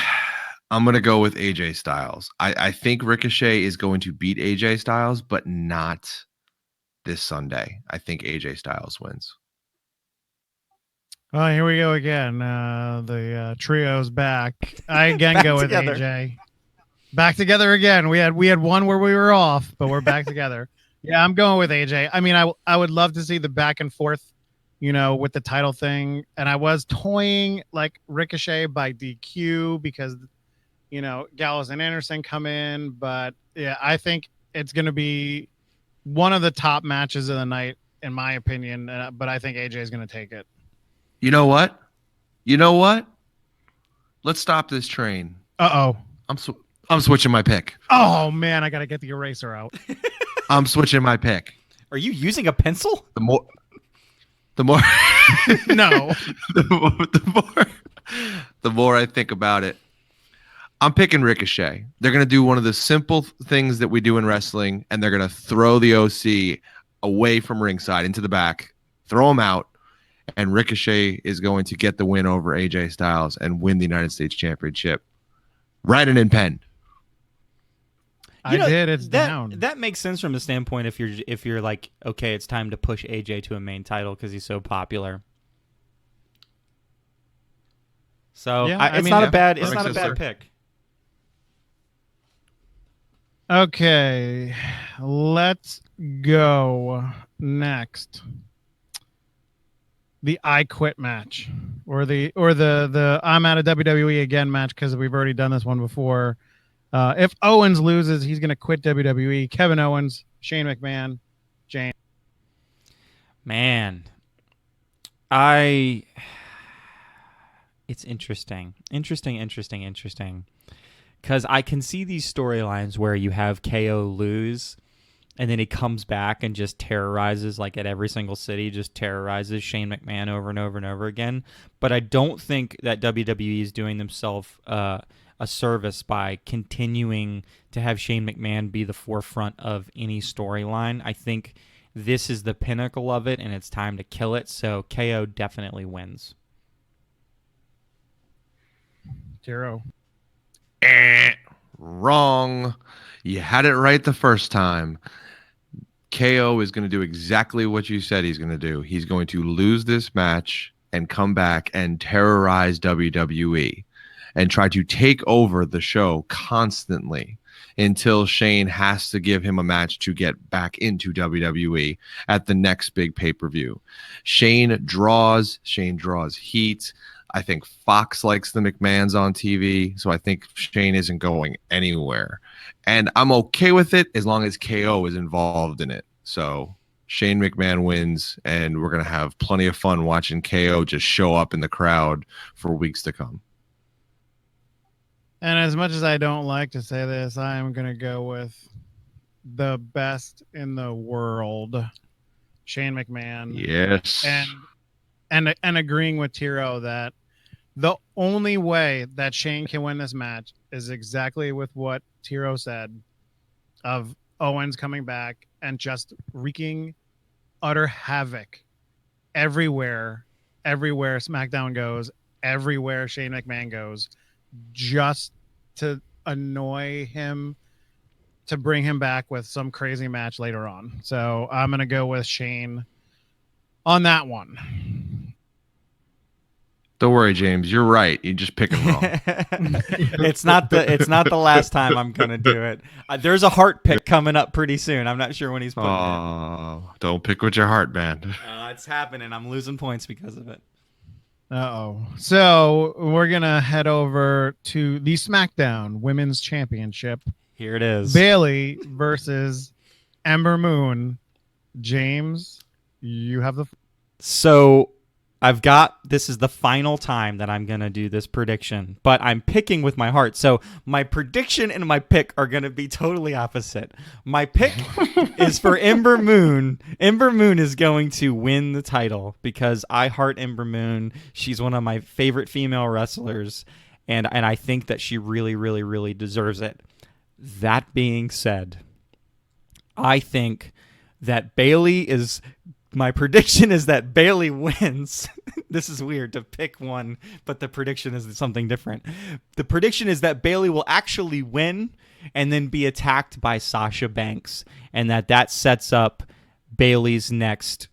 B: gonna go with AJ Styles. I think Ricochet is going to beat AJ Styles, but not this Sunday. I think AJ Styles wins.
A: Oh, here we go again. The trio's back. I again
C: back
A: go with
C: together.
A: AJ. Back together again. We had one where we were off, but we're back together. Yeah, I'm going with AJ. I mean, I would love to see the back and forth, with the title thing. And I was toying like Ricochet by DQ because, Gallows and Anderson come in. But yeah, I think it's going to be one of the top matches of the night, in my opinion. But I think AJ is going to take it.
B: You know what? Let's stop this train.
A: Uh-oh.
B: I'm switching my pick.
A: Oh, man, I got to get the eraser out.
B: I'm switching my pick.
C: Are you using a pencil?
B: The more
A: No.
B: the more I think about it, I'm picking Ricochet. They're going to do one of the simple things that we do in wrestling, and they're going to throw the OC away from ringside into the back, throw him out, and Ricochet is going to get the win over AJ Styles and win the United States Championship. Write it in pen.
A: It's down.
C: That makes sense from the standpoint if you're like, okay, it's time to push AJ to a main title because he's so popular. So
A: yeah,
C: it's not a bad pick.
A: Okay, let's go next. The I Quit match, or the I'm out of WWE again match, because we've already done this one before. If Owens loses, he's going to quit WWE. Kevin Owens, Shane McMahon, James.
C: Man, it's interesting. Because I can see these storylines where you have KO lose, and then he comes back and just terrorizes, like at every single city, just terrorizes Shane McMahon over and over and over again. But I don't think that WWE is doing themselves a service by continuing to have Shane McMahon be the forefront of any storyline. I think This is the pinnacle of it, and it's time to kill it. So KO definitely wins.
A: Tiro.
B: Wrong. You had it right the first time. KO is going to do exactly what you said he's going to do. He's going to lose this match and come back and terrorize WWE and try to take over the show constantly until Shane has to give him a match to get back into WWE at the next big pay-per-view. Shane draws heat. I think Fox likes the McMahons on TV, so I think Shane isn't going anywhere. And I'm okay with it as long as KO is involved in it. So Shane McMahon wins, and we're going to have plenty of fun watching KO just show up in the crowd for weeks to come.
A: And as much as I don't like to say this, I am going to go with the best in the world, Shane McMahon.
B: Yes.
A: And agreeing with Tiro that the only way that Shane can win this match is exactly with what Tiro said, of Owens coming back and just wreaking utter havoc everywhere SmackDown goes, everywhere Shane McMahon goes, just to annoy him, to bring him back with some crazy match later on. So I'm going to go with Shane on that one.
B: Don't worry, James. You're right. You just pick it wrong.
C: It's not the last time I'm gonna do it. There's a heart pick coming up pretty soon. I'm not sure when he's putting it.
B: Don't pick with your heart, man.
C: It's happening. I'm losing points because of it.
A: Uh-oh. So we're gonna head over to the SmackDown Women's Championship.
C: Here it is.
A: Bayley versus Ember Moon. James, you have the.
C: So this is the final time that I'm going to do this prediction, but I'm picking with my heart. So my prediction and my pick are going to be totally opposite. My pick is for Ember Moon. Ember Moon is going to win the title because I heart Ember Moon. She's one of my favorite female wrestlers, and I think that she really, really, really deserves it. That being said, I think that my prediction is that Bayley wins. This is weird to pick one, but the prediction is something different. The prediction is that Bayley will actually win and then be attacked by Sasha Banks, and that sets up Bayley's next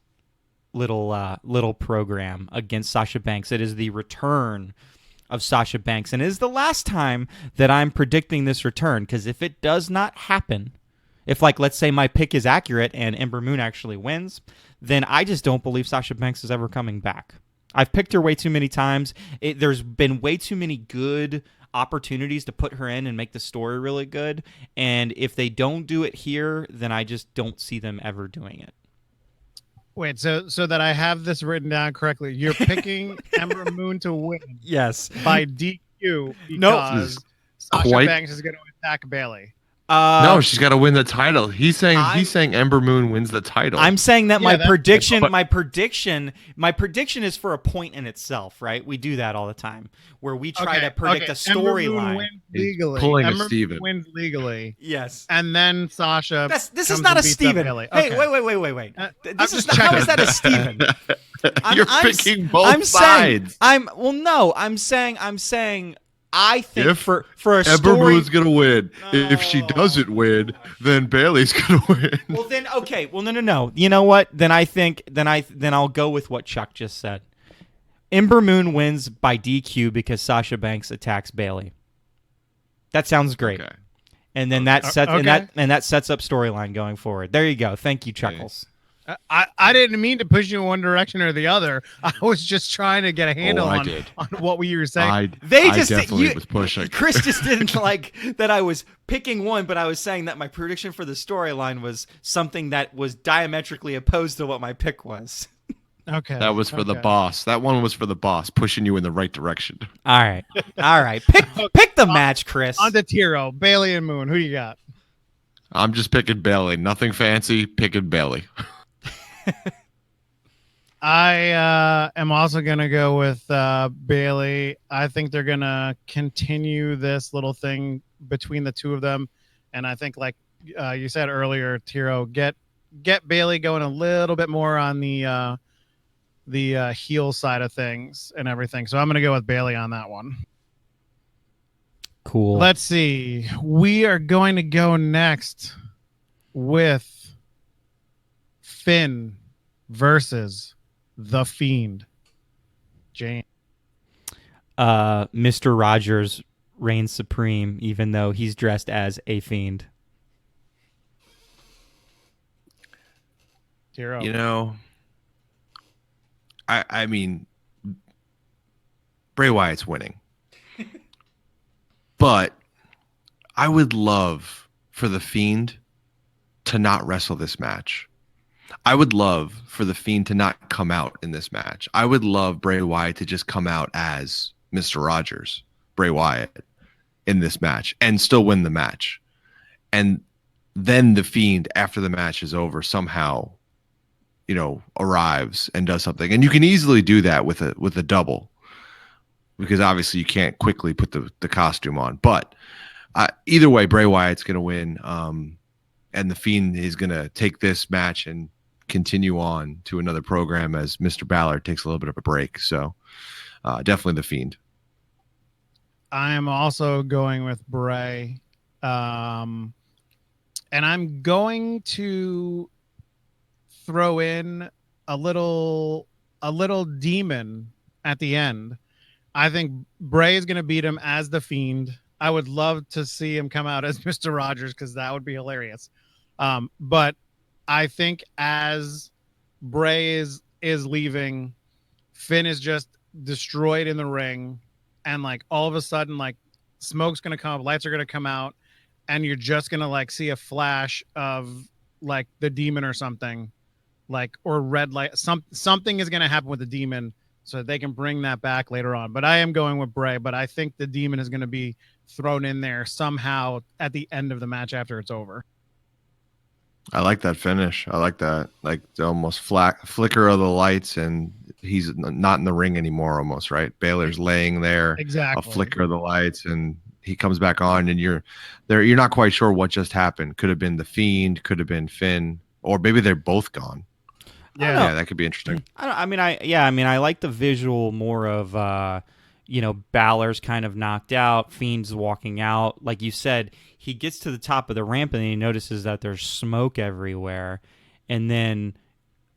C: little program against Sasha Banks. It is the return of Sasha Banks, and it is the last time that I'm predicting this return, because if it does not happen, if, like, let's say my pick is accurate and Ember Moon actually wins, then I just don't believe Sasha Banks is ever coming back. I've picked her way too many times. There's been way too many good opportunities to put her in and make the story really good. And if they don't do it here, then I just don't see them ever doing it.
A: Wait, so that I have this written down correctly, you're picking Ember Moon to win.
C: Yes.
A: By DQ because Sasha Banks is going to attack Bayley.
B: No, she's got to win the title. He's saying Ember Moon wins the title.
C: I'm saying that my prediction is for a point in itself, right? We do that all the time, where we try to predict a storyline.
B: Pulling
A: Ember
B: a Steven.
A: wins legally.
C: Yes.
A: And then Sasha.
C: This is not a Steven.
A: Okay.
C: Hey, wait. How is that a Steven?
B: You're picking both sides.
C: I'm saying. I think for a story,
B: Ember Moon's gonna win. No. If she doesn't win, then Bayley's gonna win.
C: Well, then okay. Well, no. You know what? Then I'll go with what Chuck just said. Ember Moon wins by DQ because Sasha Banks attacks Bayley. That sounds great. Okay. And then that sets that sets up storyline going forward. There you go. Thank you, Chuckles.
A: I didn't mean to push you in one direction or the other. I was just trying to get a handle on what you were saying.
B: I definitely was pushing.
C: Chris just didn't like that I was picking one, but I was saying that my prediction for the storyline was something that was diametrically opposed to what my pick was.
A: Okay.
B: That was for the boss. That one was for the boss, pushing you in the right direction.
C: All right. Pick the match, Chris.
A: On to Tiro, Bayley and Moon. Who you got?
B: I'm just picking Bayley. Nothing fancy. Picking Bayley.
A: I am also going to go with Bayley. I think they're going to continue this little thing between the two of them. And I think, like you said earlier, Tiro, get get Bailey going a little bit more on the heel side of things and everything. So I'm going to go with Bailey on that one.
C: Cool.
A: Let's see. We are going to go next with Finn versus The Fiend. Jane.
C: Mr. Rogers reigns supreme, even though he's dressed as a fiend.
A: Tiro.
B: You know, I mean, Bray Wyatt's winning. But I would love for The Fiend to not wrestle this match. I would love for The Fiend to not come out in this match. I would love Bray Wyatt to just come out as Mr. Rogers, Bray Wyatt, in this match and still win the match. And then The Fiend, after the match is over, somehow, arrives and does something. And you can easily do that with a double, because obviously you can't quickly put the costume on. But either way, Bray Wyatt's going to win. And The Fiend is going to take this match and continue on to another program as Mr. Balor takes a little bit of a break. So definitely The Fiend.
A: I am also going with Bray. And I'm going to throw in a little demon at the end. I think Bray is going to beat him as The Fiend. I would love to see him come out as Mr. Rogers, because that would be hilarious. But I think as Bray is leaving, Finn is just destroyed in the ring, and like all of a sudden, like smoke's going to come up, lights are going to come out, and you're just going to like see a flash of like the demon or something, like, or red light. Something is going to happen with the demon, so they can bring that back later on. But I am going with Bray, but I think the demon is going to be thrown in there somehow at the end of the match after it's over.
B: I like that finish. I like that, like the almost flicker of the lights, and he's not in the ring anymore almost, right? Baylor's laying there.
A: Exactly.
B: A flicker of the lights, and he comes back on, and you're not quite sure what just happened. Could have been The Fiend, could have been Finn, or maybe they're both gone. Yeah, that could be interesting.
C: I like the visual more of Balor's kind of knocked out, Fiend's walking out. Like you said, he gets to the top of the ramp and he notices that there's smoke everywhere, and then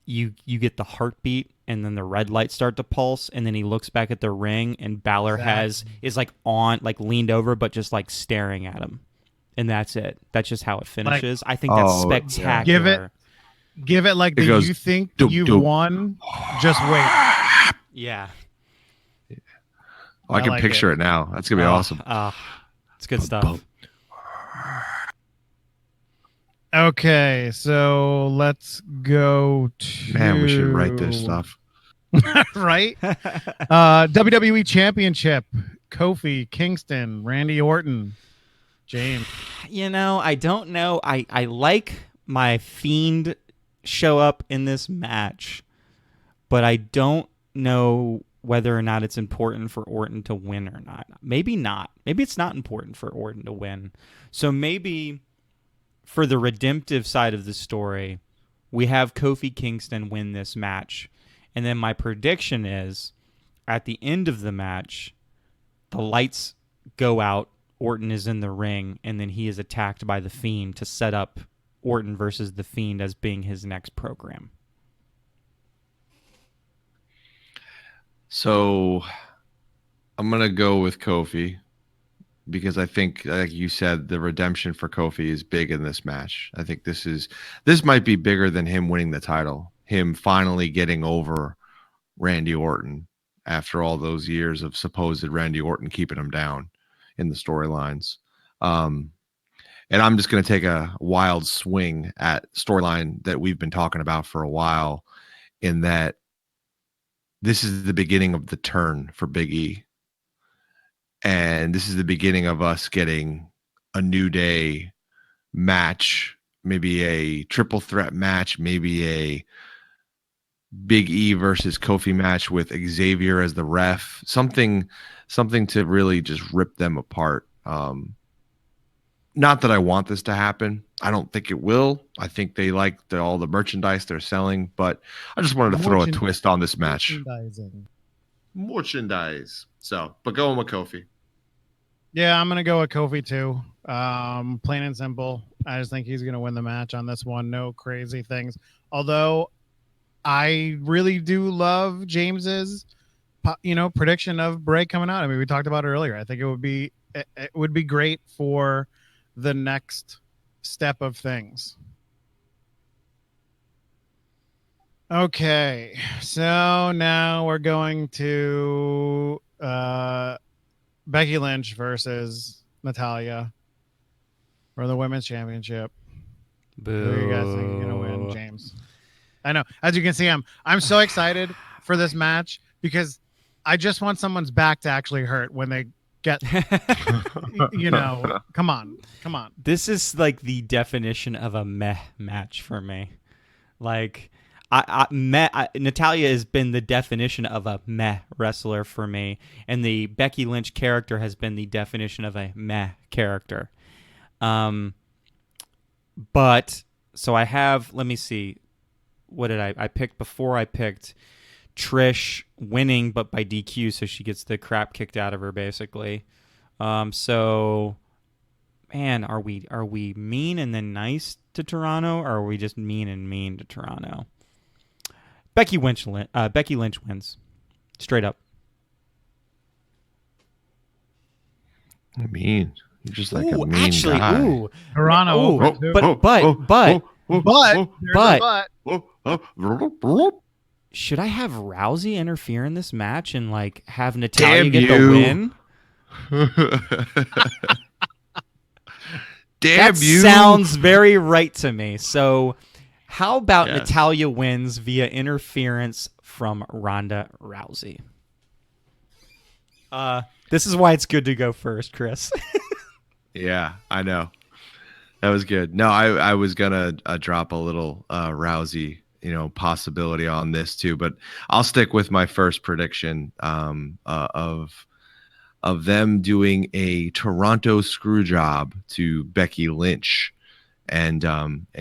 C: you get the heartbeat, and then the red lights start to pulse, and then he looks back at the ring, and Balor is like leaned over, but just like staring at him, and that's it. That's just how it finishes. I think that's spectacular.
A: Yeah. Give it like you think you've won. Just wait.
C: Yeah.
B: I can picture it now. That's gonna be awesome.
C: It's good stuff.
A: Okay, so let's go to.
B: Man, we should write this stuff.
A: Right? WWE Championship: Kofi Kingston, Randy Orton, James.
C: I don't know. I like my Fiend show up in this match, but I don't know whether or not it's important for Orton to win or not. Maybe not. Maybe it's not important for Orton to win. So maybe for the redemptive side of the story, we have Kofi Kingston win this match. And then my prediction is, at the end of the match, the lights go out, Orton is in the ring, and then he is attacked by The Fiend to set up Orton versus The Fiend as being his next program.
B: So I'm going to go with Kofi, because I think, like you said, the redemption for Kofi is big in this match. I think this might be bigger than him winning the title, him finally getting over Randy Orton after all those years of supposed Randy Orton keeping him down in the storylines. And I'm just going to take a wild swing at storyline that we've been talking about for a while, in that this is the beginning of the turn for Big E. And this is the beginning of us getting a New Day match, maybe a triple threat match, maybe a Big E versus Kofi match with Xavier as the ref, something to really just rip them apart. Not that I want this to happen, I don't think it will. I think they like all the merchandise they're selling, but I just wanted to throw a twist on this match. Merchandise. So, but going with Kofi.
A: Yeah, I'm gonna go with Kofi too. Plain and simple. I just think he's gonna win the match on this one. No crazy things. Although I really do love James's, prediction of Bray coming out. I mean, we talked about it earlier. I think it would be great for the next step of things. Okay, so now we're going to Becky Lynch versus Natalya for the women's championship.
C: Boo.
A: Who do you guys think is gonna win, James? I know. As you can see, I'm so excited for this match because I just want someone's back to actually hurt when they get, come on.
C: This is like the definition of a meh match for me. Like, Natalya has been the definition of a meh wrestler for me, and the Becky Lynch character has been the definition of a meh character. But so I have. Let me see. What did I picked before? I picked Trish winning, but by DQ, so she gets the crap kicked out of her, basically. So, man, are we mean and then nice to Toronto, or are we just mean to Toronto? Becky Lynch wins, straight up.
B: Mean, you're just like a mean guy.
A: Toronto,
C: but should I have Rousey interfere in this match and like have Natalya get the win?
B: Damn
C: that
B: you!
C: Sounds very right to me. So, how about Natalya wins via interference from Ronda Rousey? This is why it's good to go first, Chris.
B: Yeah, I know. That was good. No, I was gonna drop a little Rousey, possibility on this too, but I'll stick with my first prediction of them doing a Toronto screw job to Becky Lynch and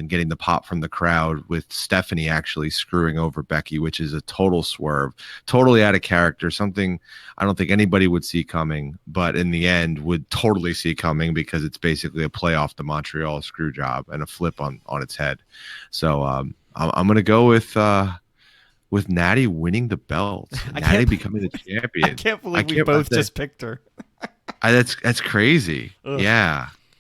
B: getting the pop from the crowd, with Stephanie actually screwing over Becky, which is a total swerve, totally out of character, something I don't think anybody would see coming, but in the end would totally see coming because it's basically a play off the Montreal screw job and a flip on its head. So I'm going to go with Natty winning the belt, Natty becoming the champion.
C: I can't believe we both just picked her.
B: That's crazy. Ugh.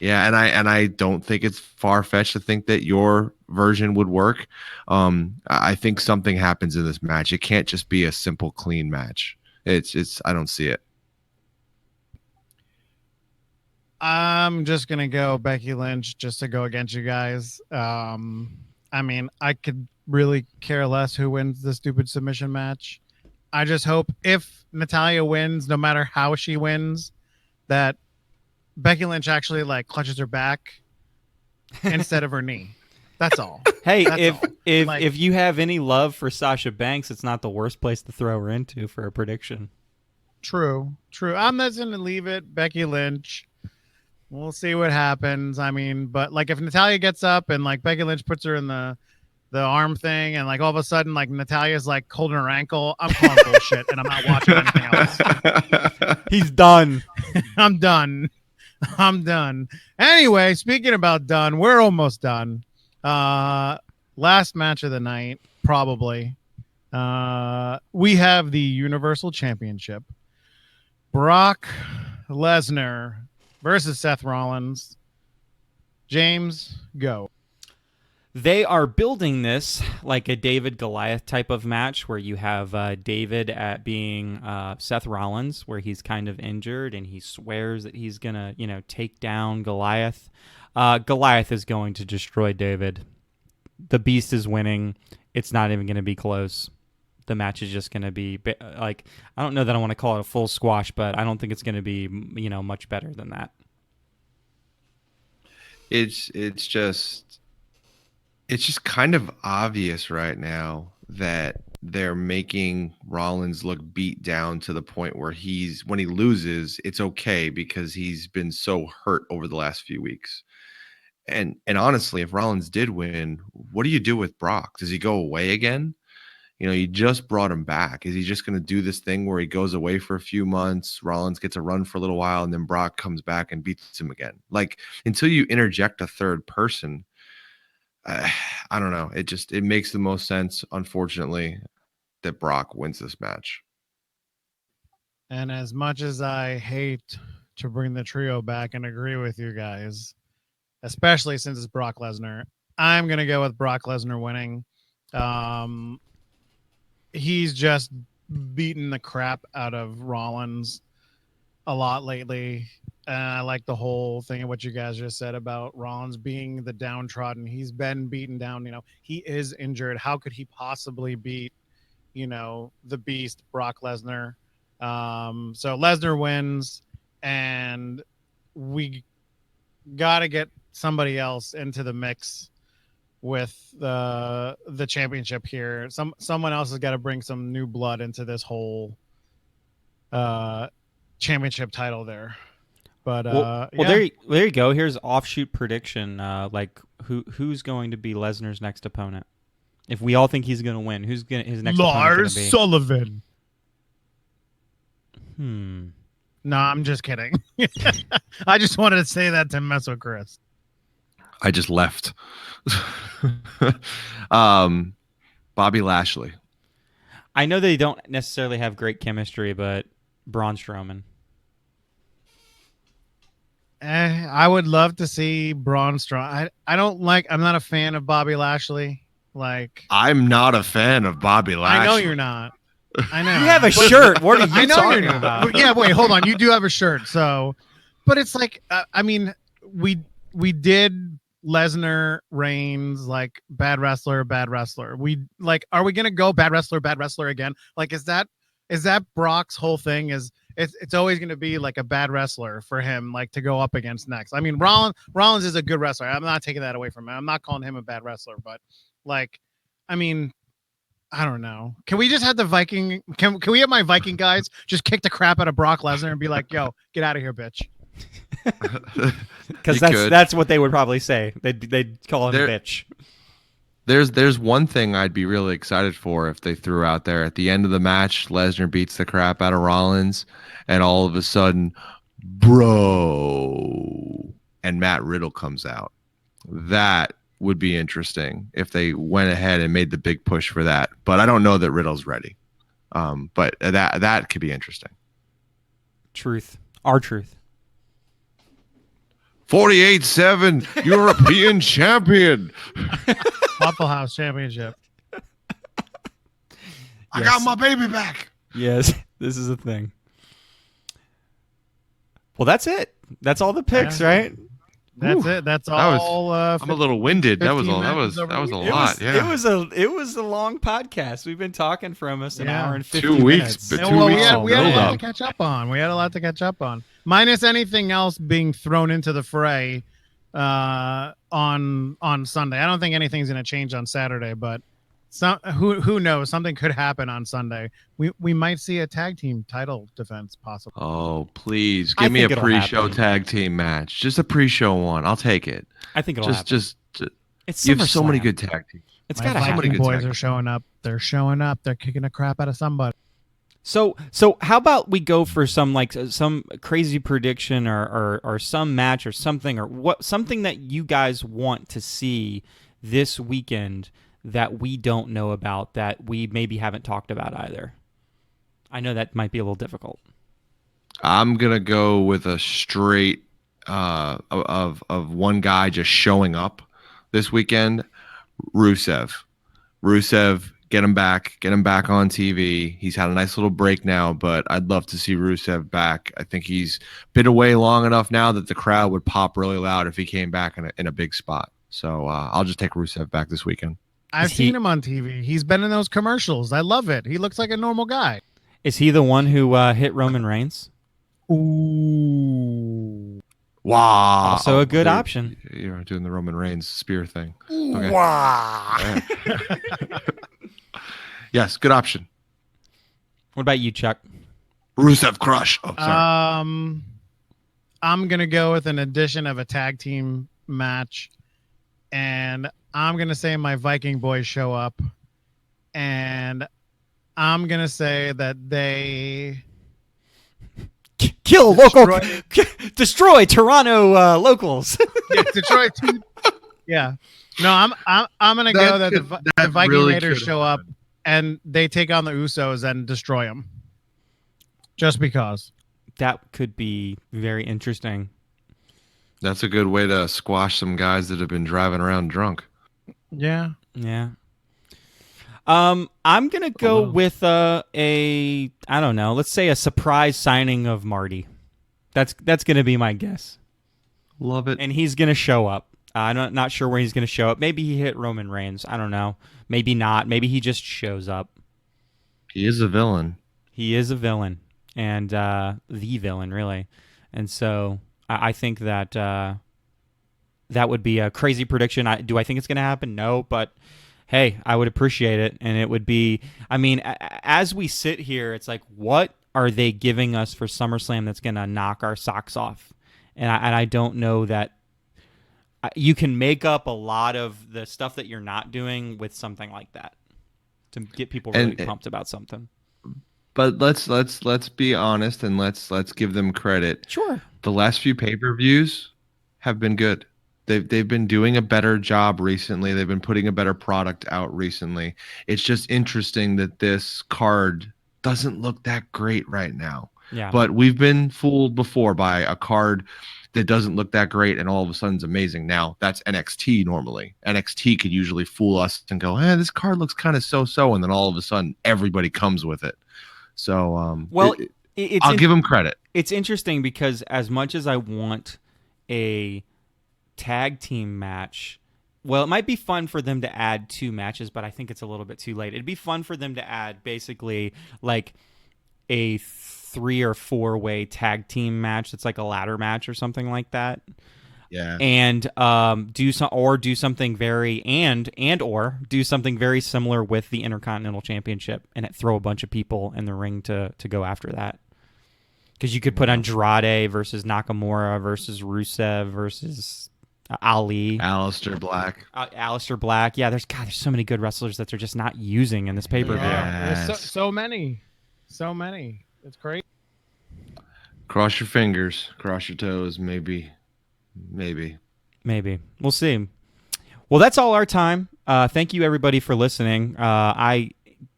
B: Yeah, and I don't think it's far-fetched to think that your version would work. I think something happens in this match. It can't just be a simple, clean match. It's I don't see it.
A: I'm just gonna go Becky Lynch just to go against you guys. I mean, I could really care less who wins the stupid submission match. I just hope if Natalya wins, no matter how she wins, that Becky Lynch actually like clutches her back instead of her knee. That's all.
C: Hey, if you have any love for Sasha Banks, it's not the worst place to throw her into for a prediction.
A: True. I'm just going to leave it Becky Lynch. We'll see what happens. I mean, but like if Natalya gets up and like Becky Lynch puts her in the arm thing and like all of a sudden like Natalya's like holding her ankle, I'm calling bullshit and I'm not watching anything else.
C: He's done.
A: I'm done. Anyway, speaking about done, we're almost done. Last match of the night, probably. We have the Universal Championship. Brock Lesnar versus Seth Rollins. James, go.
C: They are building this like a David Goliath type of match where you have David at being Seth Rollins, where he's kind of injured and he swears that he's going to, take down Goliath. Goliath is going to destroy David. The Beast is winning. It's not even going to be close. The match is just going to be like, I don't know that I want to call it a full squash, but I don't think it's going to be, much better than that.
B: It's just kind of obvious right now that they're making Rollins look beat down to the point where when he loses, it's okay because he's been so hurt over the last few weeks. And honestly, if Rollins did win, what do you do with Brock? Does he go away again? You just brought him back. Is he just going to do this thing where he goes away for a few months, Rollins gets a run for a little while, and then Brock comes back and beats him again? Like, until you interject a third person, I don't know. It makes the most sense, unfortunately, that Brock wins this match.
A: And as much as I hate to bring the trio back and agree with you guys, especially since it's Brock Lesnar, I'm going to go with Brock Lesnar winning. He's just beaten the crap out of Rollins a lot lately. And I like the whole thing of what you guys just said about Rollins being the downtrodden. He's been beaten down. He is injured. How could he possibly beat, the beast, Brock Lesnar? So Lesnar wins, and we got to get somebody else into the mix with the championship here. Someone else has got to bring some new blood into this whole championship title there. But
C: well, there you go. Here's offshoot prediction. Like who's going to be Lesnar's next opponent? If we all think he's going to win, who's his next opponent going to be?
A: Lars Sullivan.
C: No,
A: I'm just kidding. I just wanted to say that to mess with Chris.
B: I just left. Bobby Lashley.
C: I know they don't necessarily have great chemistry, but Braun Strowman.
A: I would love to see Braun Strowman. I'm not a fan of Bobby Lashley.
B: I'm not a fan of Bobby Lashley.
A: I know you're not. I know.
C: You have a shirt. What are you talking about?
A: Yeah, wait, hold on. You do have a shirt. So, but it's we did Lesnar, Reigns, bad wrestler. Are we going to go bad wrestler again? Is that Brock's whole thing? It's always going to be a bad wrestler for him, to go up against next. I mean, Rollins is a good wrestler. I'm not taking that away from him. I'm not calling him a bad wrestler, but I don't know. Can we just have the Viking? Can we have my Viking guys just kick the crap out of Brock Lesnar and be like, "Yo, get out of here, bitch"?
C: Because that's what they would probably say. They'd call him a bitch.
B: There's one thing I'd be really excited for if they threw out there at the end of the match. Lesnar beats the crap out of Rollins, and all of a sudden, bro, and Matt Riddle comes out. That would be interesting if they went ahead and made the big push for that. But I don't know that Riddle's ready. But that could be interesting.
C: Truth. Our truth.
B: 48-7 European champion.
A: Waffle House championship.
B: I got my baby back.
C: Yes, this is a thing. Well, that's it. That's all the picks, right?
A: That's it. That's all.
B: I'm a little winded. That was all. That was a lot. Yeah.
C: It was a long podcast. We've been talking for almost an hour and 50
B: 2 weeks.
C: minutes.
B: But
A: we had a lot to catch up on. Minus anything else being thrown into the fray on Sunday. I don't think anything's going to change on Saturday, but who knows? Something could happen on Sunday. We might see a tag team title defense possibly.
B: Oh, please give me a pre-show tag team match. Just a pre-show one. I'll take it.
C: I think it'll happen.
B: It's you have so many good tag teams.
C: It's got to happen.
A: The boys are showing up. They're showing up. They're kicking the crap out of somebody.
C: So how about we go for some crazy prediction or some match or something that you guys want to see this weekend that we don't know about, that we maybe haven't talked about either. I know that might be a little difficult.
B: I'm gonna go with a straight of one guy just showing up this weekend. Rusev, get him back on TV. He's had a nice little break now, but I'd love to see Rusev back. I think he's been away long enough now that the crowd would pop really loud if he came back in a big spot. So I'll just take Rusev back this weekend.
A: I've seen him on TV. He's been in those commercials. I love it. He looks like a normal guy.
C: Is he the one who hit Roman Reigns?
A: Ooh.
B: Wow.
C: Also a good option.
B: You're doing the Roman Reigns spear thing.
A: Okay. Wow.
B: Yes, good option.
C: What about you, Chuck?
B: Rusev crush. Oh, sorry.
A: I'm going to go with an addition of a tag team match, and I'm gonna say my Viking boys show up, and I'm gonna say that they
C: kill destroy Toronto locals.
A: Yeah, Detroit. Yeah. No, I'm gonna go that the Viking really Raiders show up and they take on the Usos and destroy them. Just because.
C: That could be very interesting.
B: That's a good way to squash some guys that have been driving around drunk.
A: Yeah.
C: Yeah. I'm gonna go with I don't know, let's say a surprise signing of Marty. That's gonna be my guess.
B: Love it.
C: And he's gonna show up. I'm not sure where he's gonna show up. Maybe he hit Roman Reigns. I don't know. Maybe not. Maybe he just shows up.
B: He is a villain.
C: He is a villain, and the villain, really. And so I think that that would be a crazy prediction. Do I think it's gonna happen? No, but hey, I would appreciate it, and it would be. I mean, as we sit here, it's like, what are they giving us for SummerSlam that's gonna knock our socks off? And I don't know that. You can make up a lot of the stuff that you're not doing with something like that to get people really pumped about something.
B: But let's be honest and let's give them credit.
C: Sure.
B: The last few pay-per-views have been good. They've been doing a better job recently. They've been putting a better product out recently. It's just interesting that this card doesn't look that great right now.
C: Yeah.
B: But we've been fooled before by a card that doesn't look that great and all of a sudden it's amazing. Now, that's NXT normally. NXT could usually fool us and go, this card looks kind of so-so, and then all of a sudden everybody comes with it. So, I'll give them credit.
C: It's interesting because as much as I want a tag team match, well, it might be fun for them to add 2 matches, but I think it's a little bit too late. It'd be fun for them to add basically like a 3 or 4-way tag team match that's like a ladder match or something like that.
B: Yeah.
C: And do something very do something very similar with the Intercontinental Championship and throw a bunch of people in the ring to go after that. Because you could put Andrade versus Nakamura versus Rusev versus Ali.
B: Aleister Black.
C: Aleister Black. Yeah, there's so many good wrestlers that they're just not using in this pay-per-view.
A: Yeah. There's so many. So many. It's great.
B: Cross your fingers, cross your toes, maybe.
C: We'll see. Well, that's all our time. Thank you, everybody, for listening. I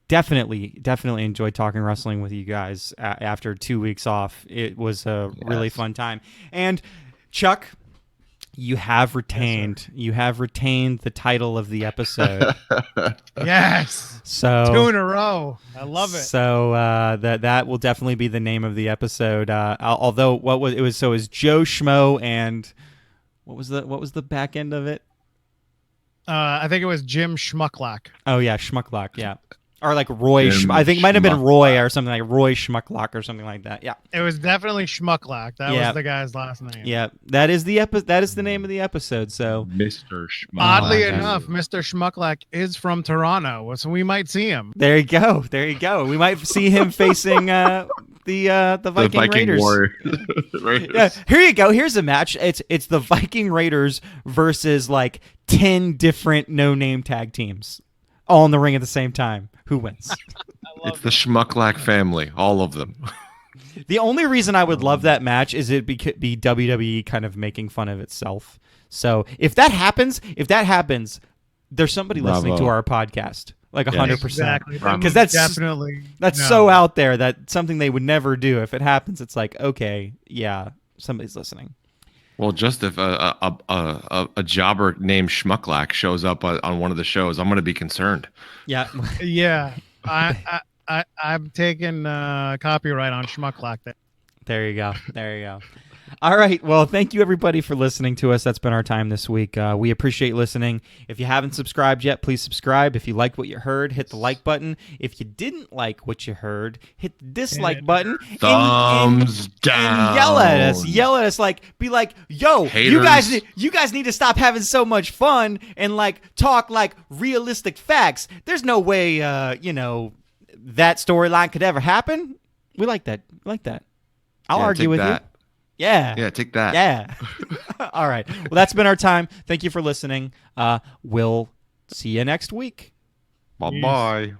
C: definitely enjoyed talking wrestling with you guys after 2 weeks off. It was a really fun time. And Chuck, you have retained the title of the episode.
A: Yes.
C: So
A: 2 in a row. I love it.
C: So that will definitely be the name of the episode. Although it was Joe Schmo and what was the back end of it?
A: I think it was Jim Schmucklack.
C: Oh yeah, Schmucklack. Yeah. Or like Roy, I think it might have been Roy or something like Roy Schmucklack or something like that. Yeah,
A: it was definitely Schmucklack. That was the guy's last name.
C: Yeah, that is the name of the episode. So
B: Mr. Schmucklack.
A: Oddly enough, Mr. Schmucklack is from Toronto, so we might see him.
C: There you go. We might see him facing the Viking Raiders.
B: Raiders.
C: Yeah, here you go. Here's a match. It's the Viking Raiders versus like 10 different no-name tag teams, all in the ring at the same time. Who wins?
B: It's the Schmucklack family, all of them.
C: The only reason I would love that match is it be WWE kind of making fun of itself. So if that happens, there's somebody listening to our podcast, like 100%.
A: Exactly.
C: Because that's
A: definitely
C: so out there that something they would never do. If it happens, it's like, okay, yeah, somebody's listening.
B: Well, just if a jobber named Schmucklack shows up on one of the shows, I'm going to be concerned.
C: Yeah.
A: Yeah. I'm taking copyright on Schmucklack.
C: There you go. All right. Well, thank you, everybody, for listening to us. That's been our time this week. We appreciate listening. If you haven't subscribed yet, please subscribe. If you liked what you heard, hit the like button. If you didn't like what you heard, hit the dislike button.
B: Thumbs down.
C: And yell at us. Be like, yo,
B: haters.
C: you guys need to stop having so much fun and like talk like realistic facts. There's no way, that storyline could ever happen. We like that. I'll argue with you.
B: Yeah, take that.
C: Yeah. All right. Well, that's been our time. Thank you for listening. We'll see you next week.
B: Bye-bye.